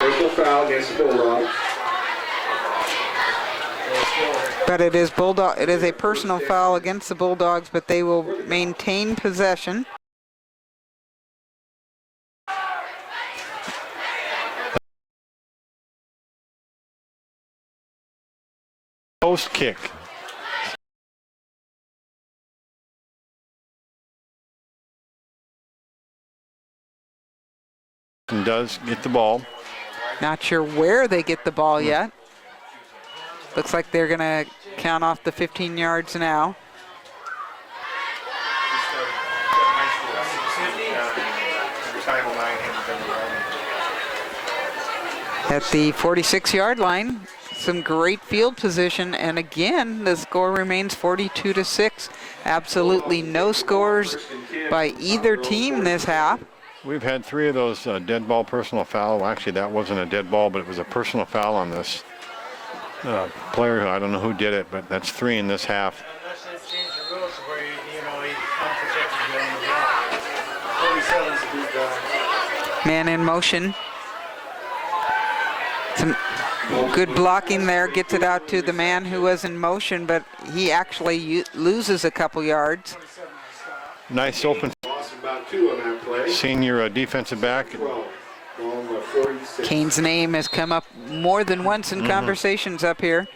Personal foul against the Bulldogs. But it is a personal foul against the Bulldogs, but they will maintain possession. Post kick. And does get the ball. Not sure where they get the ball yet. Looks like they're going to count off the 15 yards now. At the 46-yard line, some great field position, and again, the score remains 42-6. Absolutely no scores by either team this half. We've had 3 of those dead ball personal foul. Well, actually, that wasn't a dead ball, but it was a personal foul on this player. I don't know who did it, but that's 3 in this half. Unless they change the rules where he unprotected on the ground. 47's a good guy. Man in motion. Some good blocking there, gets it out to the man who was in motion, but he actually loses a couple yards. Nice open. Lost about 2 on that play. Senior defensive back. 12 on the 46. Kane's name has come up more than once in conversations up here.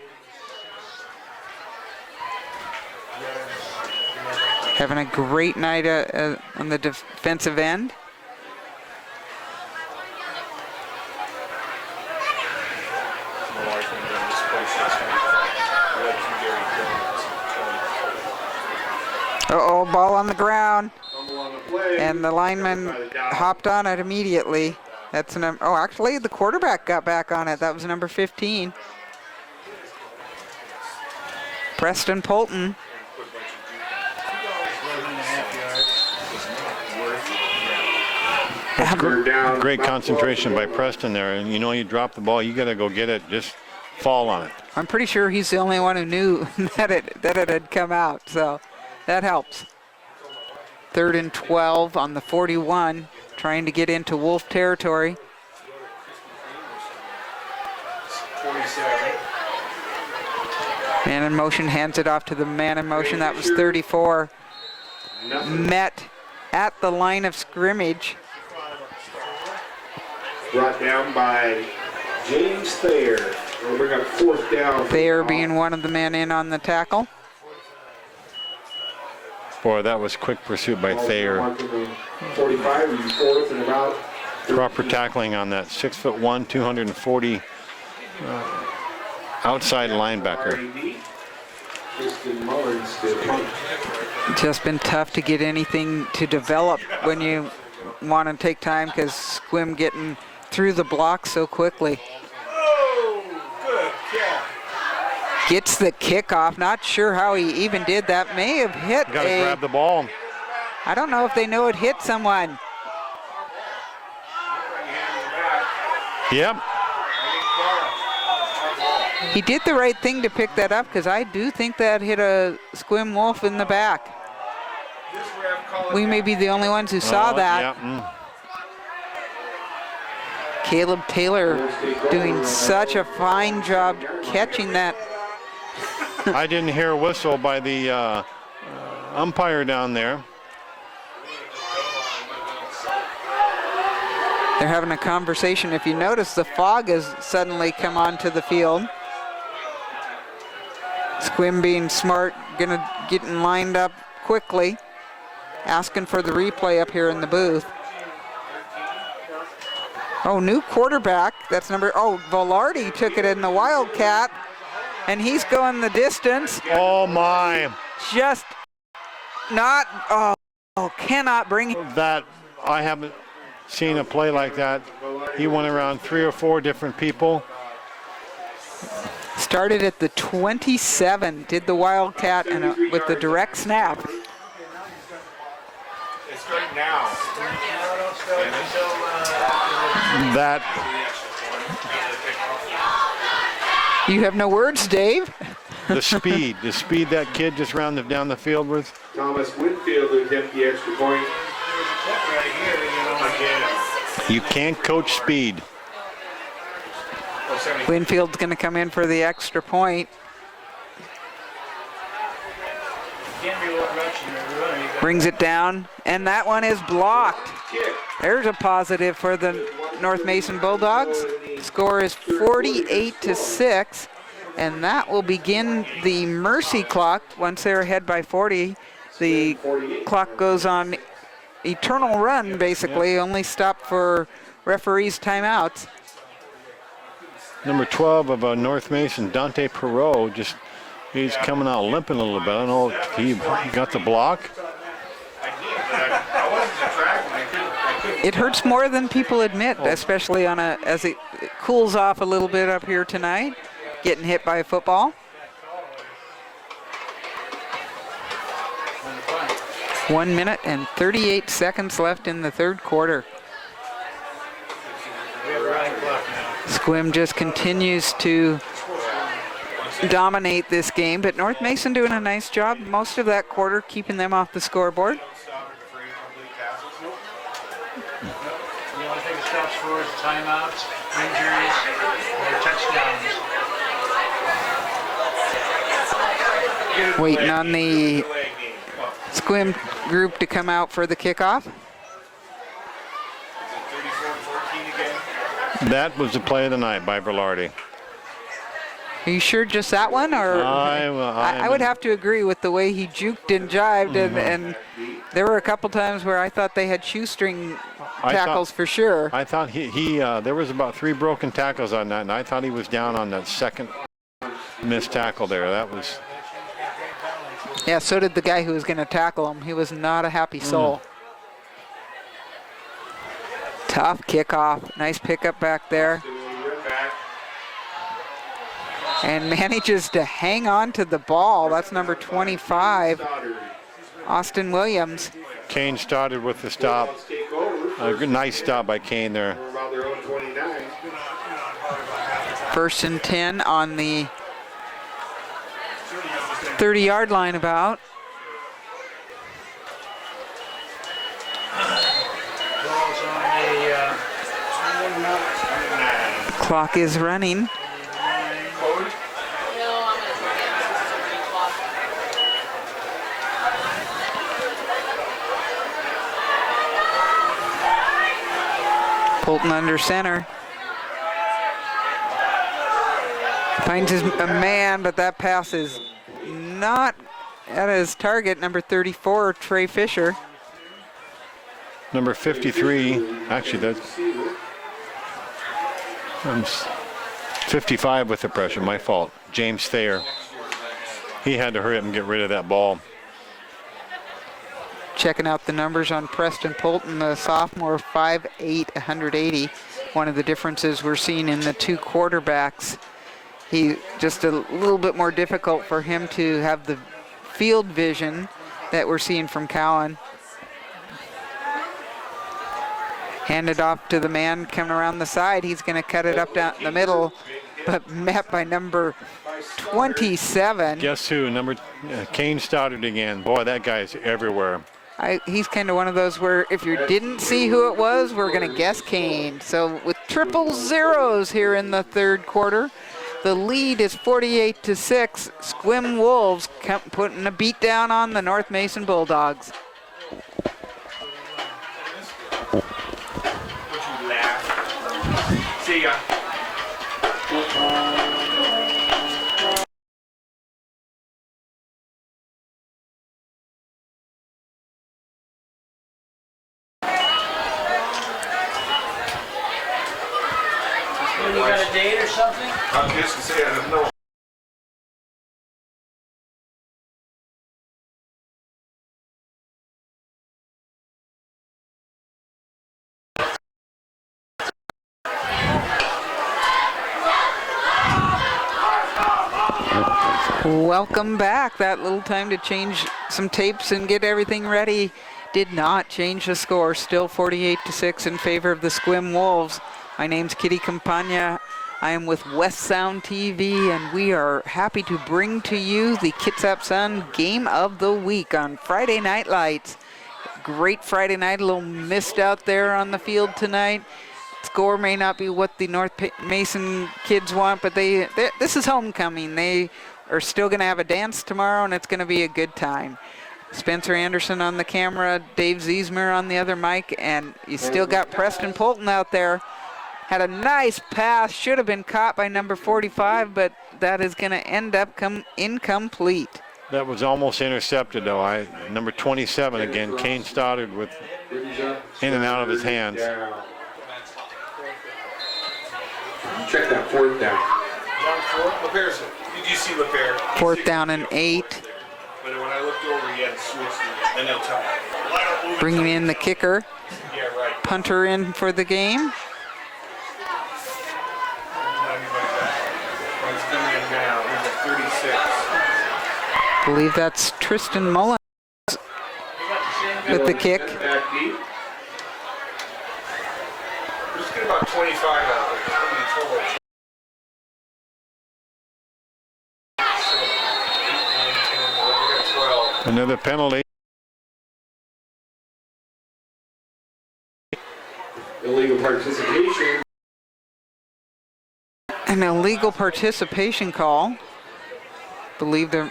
Having a great night on the defensive end. Uh-oh, ball on the ground. Fumble on the play. And the lineman hopped on it immediately. That's actually the quarterback got back on it. That was number 15. Preston Polton. Great concentration by Preston there. And you drop the ball, you got to go get it. Just fall on it. I'm pretty sure he's the only one who knew that it had come out. So that helps. 3rd and 12 on the 41, trying to get into Wolf territory. 47. Man in motion hands it off to the man in motion. That was 34. Met at the line of scrimmage. Brought down by James Thayer. We'll bring up 4th down. Thayer being one of the men in on the tackle. Boy, that was quick pursuit by Thayer. 45, 4th and about. Proper tackling on that 6'1", 240 outside linebacker. Kristen Mullins to punt. Just been tough to get anything to develop when you want to take time because Sequim getting through the block so quickly. Oh, good catch. Gets the kickoff. Not sure how he even did that. May have hit Got to grab the ball. I don't know if they know it hit someone. Yep. He did the right thing to pick that up because I do think that hit a Sequim Wolf in the back. We may be the only ones who saw that. Yeah. Caleb Taylor doing such a fine job catching that. I didn't hear a whistle by the umpire down there. They're having a conversation. If you notice, the fog has suddenly come onto the field. Sequim being smart, getting lined up quickly, asking for the replay up here in the booth. Oh, new quarterback. That's Velarde took it in the Wildcat, and he's going the distance. Oh my! Just not. Cannot bring that. I haven't seen a play like that. He went around 3 or 4 different people. Started at the 27, did the Wildcat and with the direct snap. It's right now. That. You have no words, Dave? The speed that kid just rounded down the field with. Thomas Winfield would attempt the extra point. You can't coach speed. Winfield's going to come in for the extra point. Brings it down, and that one is blocked. There's a positive for the North Mason Bulldogs. Score is 48-6, and that will begin the mercy clock. Once they're ahead by 40, the clock goes on eternal run, basically, only stop for referees' timeouts. Number 12 of North Mason, Dante Perot, he's coming out limping a little bit. I don't know if he got the block. It hurts more than people admit, especially as it cools off a little bit up here tonight, getting hit by a football. 1 minute and 38 seconds left in the third quarter. Sequim just continues to dominate this game, but North Mason doing a nice job most of that quarter, keeping them off the scoreboard. The only thing that stops for is timeouts, injuries, or touchdowns. Waiting on the Sequim group to come out for the kickoff. That was the play of the night by Velarde. Are you sure just that one? Or I would have to agree with the way he juked and jived, and there were a couple times where I thought they had shoestring tackles for sure. I thought there was about 3 broken tackles on that, and I thought he was down on that second missed tackle there. That was. Yeah, so did the guy who was going to tackle him. He was not a happy soul. Tough kickoff. Nice pickup back there. And manages to hang on to the ball. That's number 25, Austin Williams. Kane started with the stop. A good, nice stop by Kane there. First and 10 on the 30-yard line about. Clock is running. Polton under center. Finds a man, but that pass is not at his target. Number 34, Trey Fisher. Number 53, actually that's 55 with the pressure, my fault. James Thayer. He had to hurry up and get rid of that ball. Checking out the numbers on Preston Polton, the sophomore, 5'8", 180. One of the differences we're seeing in the two quarterbacks. He just a little bit more difficult for him to have the field vision that we're seeing from Cowan. Handed off to the man coming around the side. He's going to cut it up down the middle, but met by number 27. Guess who? Kane Stoddard again. Boy, that guy's everywhere. He's kind of one of those where if you didn't see who it was, we're going to guess Kane. So with triple zeros here in the third quarter, the lead is 48-6. Sequim Wolves putting a beat down on the North Mason Bulldogs. See ya. You got a date or something? I'm just saying, I don't know. Welcome back. That little time to change some tapes and get everything ready did not change the score. Still 48-6 in favor of the Sequim Wolves. My name's Kitty Campagna. I am with West Sound TV, and we are happy to bring to you the Kitsap Sun Game of the Week on Friday Night Lights. Great Friday night, a little mist out there on the field tonight. Score may not be what the North Mason kids want, but this is homecoming. They are still going to have a dance tomorrow, and it's going to be a good time. Spencer Anderson on the camera, Dave Ziesmer on the other mic, and you still got Preston Polton out there. Had a nice pass, should have been caught by number 45, but that is going to end up incomplete. That was almost intercepted, though. Number 27 again, Kane Stoddard with in and out of his hands. Check that fourth down. LaPierre, did you see LaPierre? Fourth down and 8. But when I looked over, he had switched it, and they'll tell me. Bringing in the kicker. Yeah, right. Punter in for the game. He's coming in now. He's at 36. I believe that's Tristan Mullins with the kick. Back deep. Just get about 25 out of it. Another penalty. Illegal participation. An illegal participation call. Believe there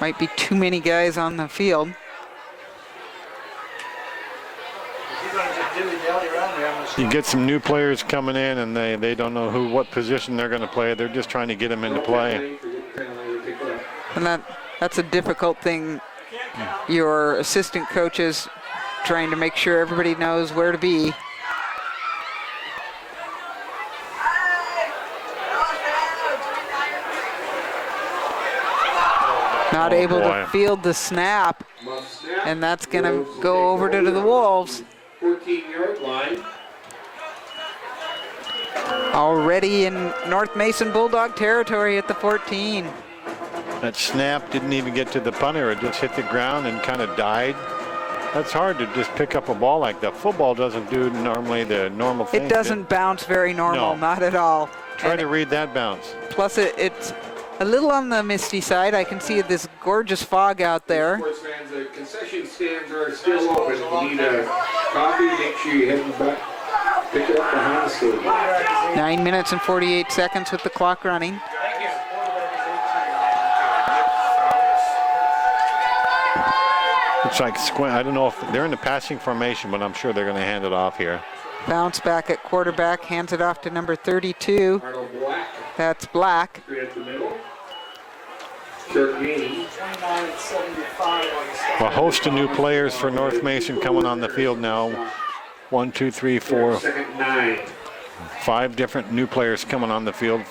might be too many guys on the field. You get some new players coming in, and they don't know what position they're going to play. They're just trying to get them into play. And that's a difficult thing. Your assistant coach is trying to make sure everybody knows where to be. Not able to field the snap, and that's going to go over to the Wolves. 14-yard line. Already in North Mason Bulldog territory at the 14. That snap didn't even get to the punter. It just hit the ground and kind of died. That's hard to just pick up a ball like that. Football doesn't do normally the normal thing. It doesn't bounce very normal, No. not at all. Try to read that bounce. Plus, it's a little on the misty side. I can see this gorgeous fog out there. Sports fans, the concession stands are still open. If you need a coffee, make sure you head back, pick it up behind the stadium. 9 minutes and 48 seconds with the clock running. It's like Sequim. I don't know if they're in the passing formation, but I'm sure they're going to hand it off here. Bounce back at quarterback, hands it off to number 32. Arnold Black. That's Black. Straight at the middle. Short gain. A host of new players for North Mason coming on the field now. 1, 2, 3, 4, Second 9. 5 different new players coming on the field.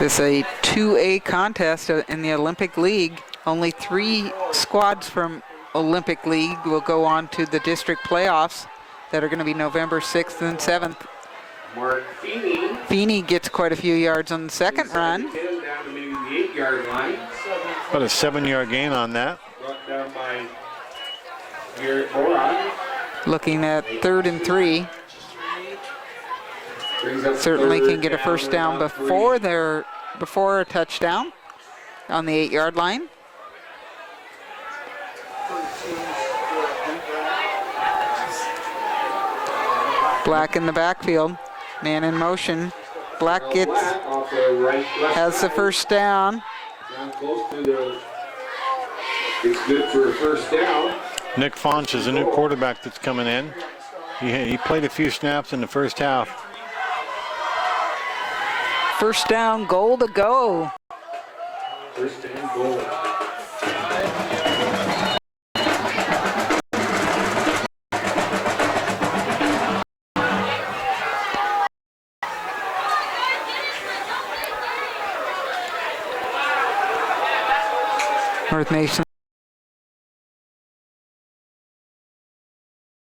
This is a 2A contest in the Olympic League. Only 3 squads from Olympic League will go on to the district playoffs that are going to be November 6th and 7th. Mark Feeney. Feeney gets quite a few yards on the second run. Down to maybe the 8-yard line. About a 7-yard gain on that. Brought down by Garrett Moron. Looking at 3rd and 3. Brings up Certainly third can get a first down about 3. before a touchdown on the 8-yard line. Black in the backfield, man in motion. Black Black off the right, left has the side. first down. Down close to the. It's good for a first down. Nick Fonch is a new quarterback that's coming in. He played a few snaps in the first half. First down, goal to go. First and goal. North Mason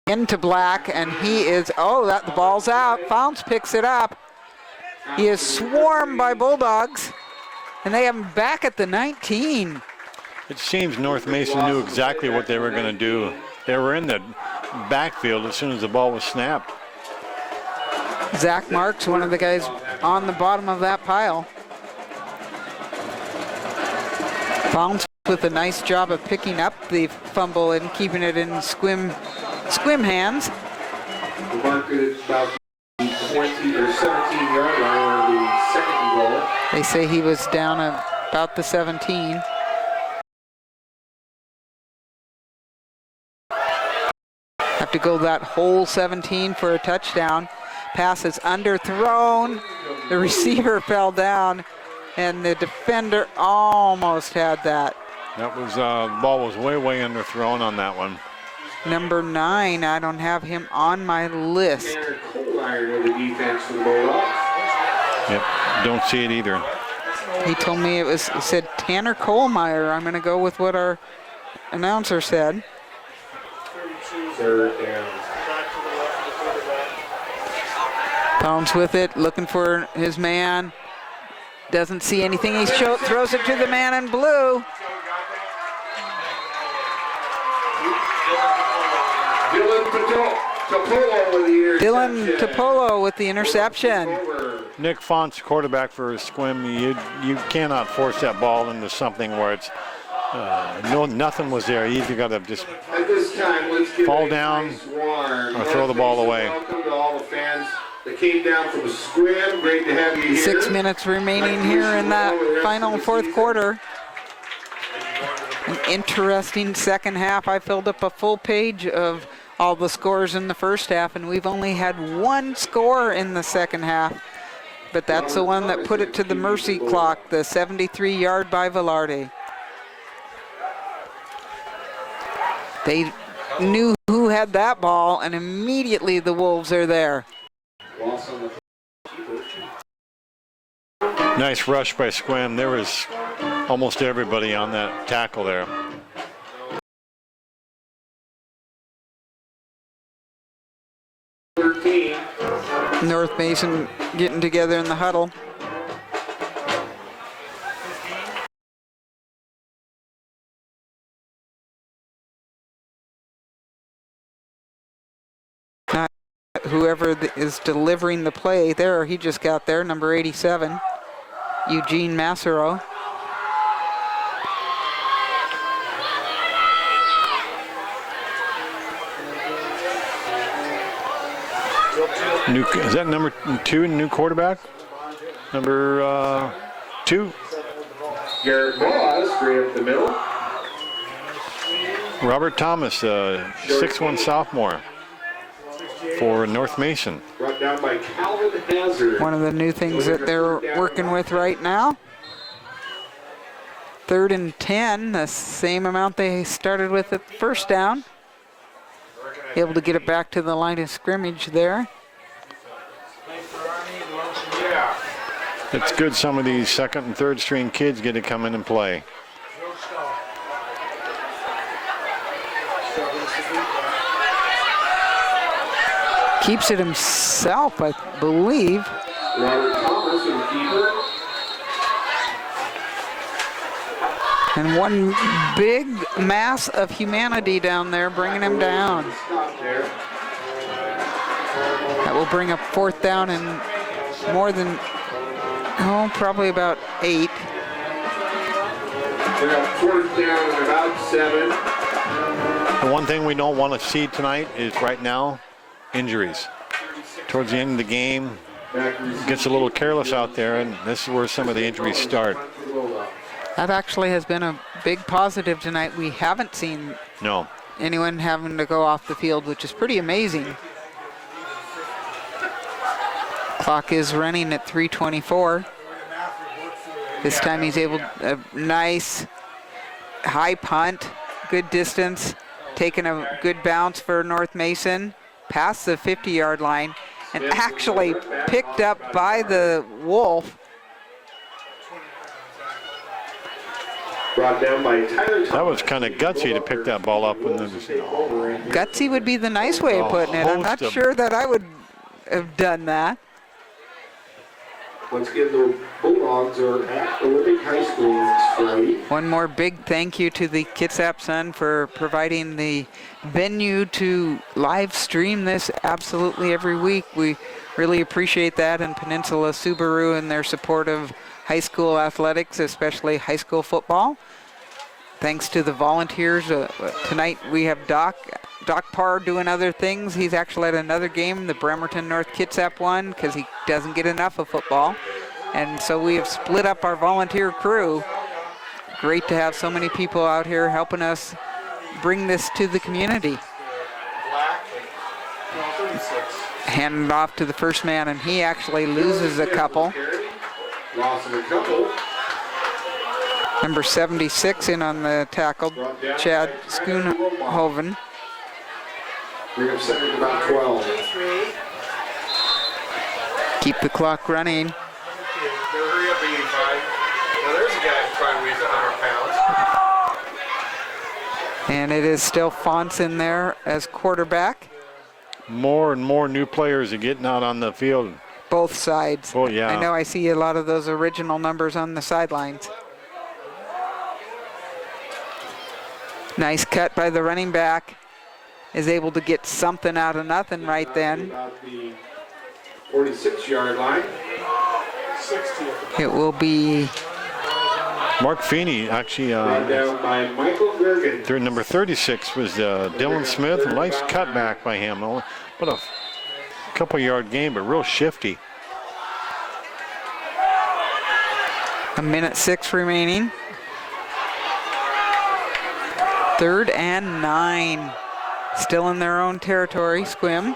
into Black, and he is, the ball's out. Founts picks it up. He is swarmed by Bulldogs, and they have him back at the 19. It seems North Mason knew exactly what they were going to do. They were in the backfield as soon as the ball was snapped. Zach Marks, one of the guys on the bottom of that pile. Founts with a nice job of picking up the fumble and keeping it in Sequim hands. The mark is about the 20 or 17-yard line on the second goal. They say he was down about the 17. Have to go that whole 17 for a touchdown. Pass is underthrown. The receiver fell down, and the defender almost had that. That was the ball was way underthrown on that one. Number 9, I don't have him on my list. Tanner Collier with the defense for the Bulldogs. Yep, don't see it either. He told me it said Tanner Kohlmeyer. I'm going to go with what our announcer said. Third down. Pounds with it, looking for his man. Doesn't see anything. He throws it to the man in blue. Dylan Topolo with the interception. Nick Font's quarterback for Sequim. You cannot force that ball into something where it's nothing was there. You either got to just At this time, let's give fall a down nice warm or throw the ball away. Welcome to all the fans that came down from Sequim. Great to have you here. 6 minutes remaining here in that final fourth quarter. An interesting second half. I filled up a full page of all the scores in the first half, and we've only had one score in the second half. But that's the one that put it to the mercy clock, the 73-yard by Velarde. They knew who had that ball, and immediately the Wolves are there. Nice rush by Sequim. There was almost everybody on that tackle there. North Mason getting together in the huddle. Whoever is delivering the play there, he just got there, number 87, Eugene Massaro. Is that number 2, new quarterback? Number 2. Garrett Boaz, straight up the middle. Robert Thomas, 6'1" sophomore for North Mason. Brought down by Calvin Hazard. One of the new things that they're working with right now. 3rd and 10, the same amount they started with at first down. Able to get it back to the line of scrimmage there. It's good some of these second and third string kids get to come in and play. No stop. Keeps it himself, I believe. Robert Thomas in keeper. And one big mass of humanity down there bringing him down. Stop there. That will bring up fourth down and more than, oh, probably about 8. We got fourth down and about 7. The one thing we don't want to see tonight is right now injuries. Towards the end of the game, it gets a little careless out there, and this is where some of the injuries start. That actually has been a big positive tonight. We haven't seen No. anyone having to go off the field, which is pretty amazing. Clock is running at 3:24. This time he's able, a nice high punt, good distance, taking a good bounce for North Mason, past the 50-yard line, and actually picked up by the Wolf. Brought down by Tyler Thomas. That was kind of gutsy to pick that ball up. When Gutsy would be the nice way of putting it. I'm not host of- sure that I would have done that. Once again, the Bulldogs are at Olympic High School next Friday. One more big thank you to the Kitsap Sun for providing the venue to live stream this absolutely every week. We really appreciate that, and Peninsula Subaru and their support of high school athletics, especially high school football. Thanks to the volunteers. Tonight we have Doc Parr doing other things. He's actually at another game, the Bremerton North Kitsap one, because he doesn't get enough of football. And so we have split up our volunteer crew. Great to have so many people out here helping us bring this to the community. Black, 36. Handed off to the first man, and he actually loses a couple. Loss of a couple. Number 76 in on the tackle, Chad Schoonhoven. Bring up second to about 12. Keep the clock running. Hurry up, 85. Now there's a guy who probably weighs 100 pounds. And it is still Fonts in there as quarterback. more and more new players are getting out on the field. Both sides. Oh, yeah. I know I see a lot of those original numbers on the sidelines. Nice cut by the running back. Is able to get something out of nothing right then. About the 46-yard line. 60. It will be Mark Feeney actually, Brought down by Michael Gergen. their number 36 was Dylan Smith. Nice cutback by him. But a couple yard gain, but real shifty. a minute 6 remaining. 3rd and 9. Still in their own territory, Sequim.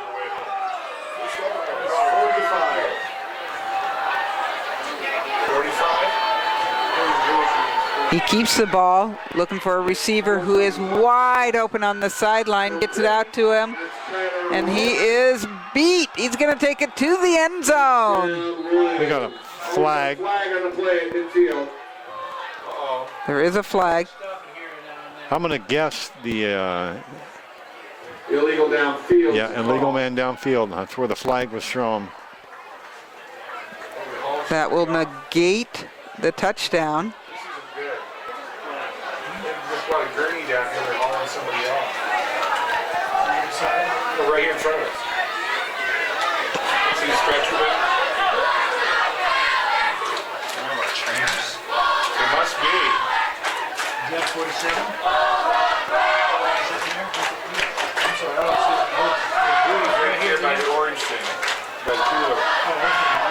45. He keeps the ball, looking for a receiver who is wide open on the sideline, gets it out to him, and he is beat. He's going to take it to the end zone. We got a flag. Flag on the play at midfield. There is a flag. I'm going to guess the Illegal downfield. illegal man downfield. That's where the flag was thrown. That will negate the touchdown. There's a lot of gurney down here. They're hauling somebody off. Oh, right here in front of us. See the stretcher bit? It must be. Is that 47? I'm sorry, I don't see it. Right here by the orange thing. By the cooler.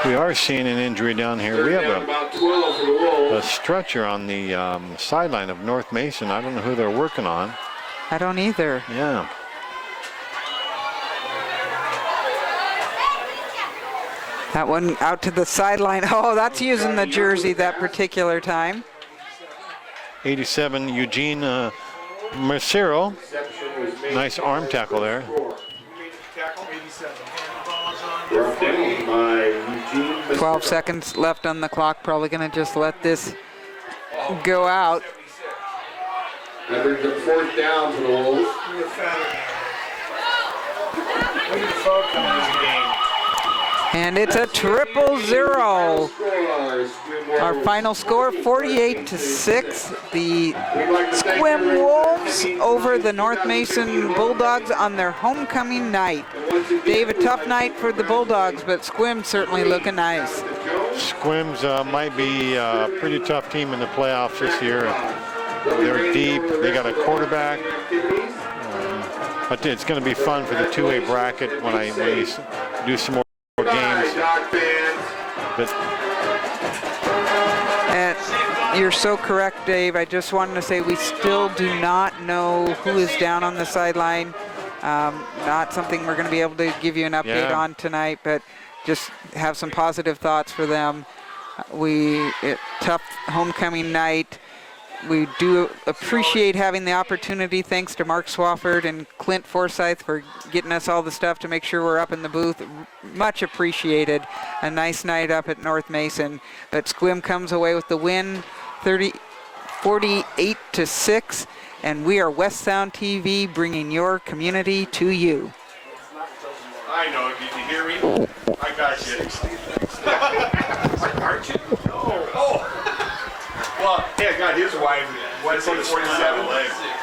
We are seeing an injury down here. We Third have down, about 12 for the a Wolves. stretcher on the sideline of North Mason. I don't know who they're working on. I don't either. Yeah. That one out to the sideline. Oh, that's using the jersey that particular time. 87, Eugene Mercero. Reception was made. Nice arm tackle there. Brought down by Eugene 12 seconds left on the clock. Probably going to just let this go out. That brings up fourth down for the Wolves. Look at the phone coming in this game. And it's a 0-0. Our final score, 48-6. The Sequim Wolves over the North Mason Bulldogs on their homecoming night. Dave, a tough night for the Bulldogs, but Sequim certainly looking nice. Sequim's might be a pretty tough team in the playoffs this year. They're deep. They got a quarterback. But it's going to be fun for the 2A bracket when we do some more games. But And you're so correct, Dave. I just wanted to say we still do not know who is down on the sideline. Not something we're going to be able to give you an update on tonight, but just have some positive thoughts for them. Tough homecoming night. We do appreciate having the opportunity, thanks to Mark Swafford and Clint Forsyth for getting us all the stuff to make sure we're up in the booth. Much appreciated. A nice night up at North Mason. But Sequim comes away with the win, 48-6. And we are West Sound TV, bringing your community to you. I know. Did you hear me? I got you. Aren't you? Oh. Well, yeah, I got his wife. 147.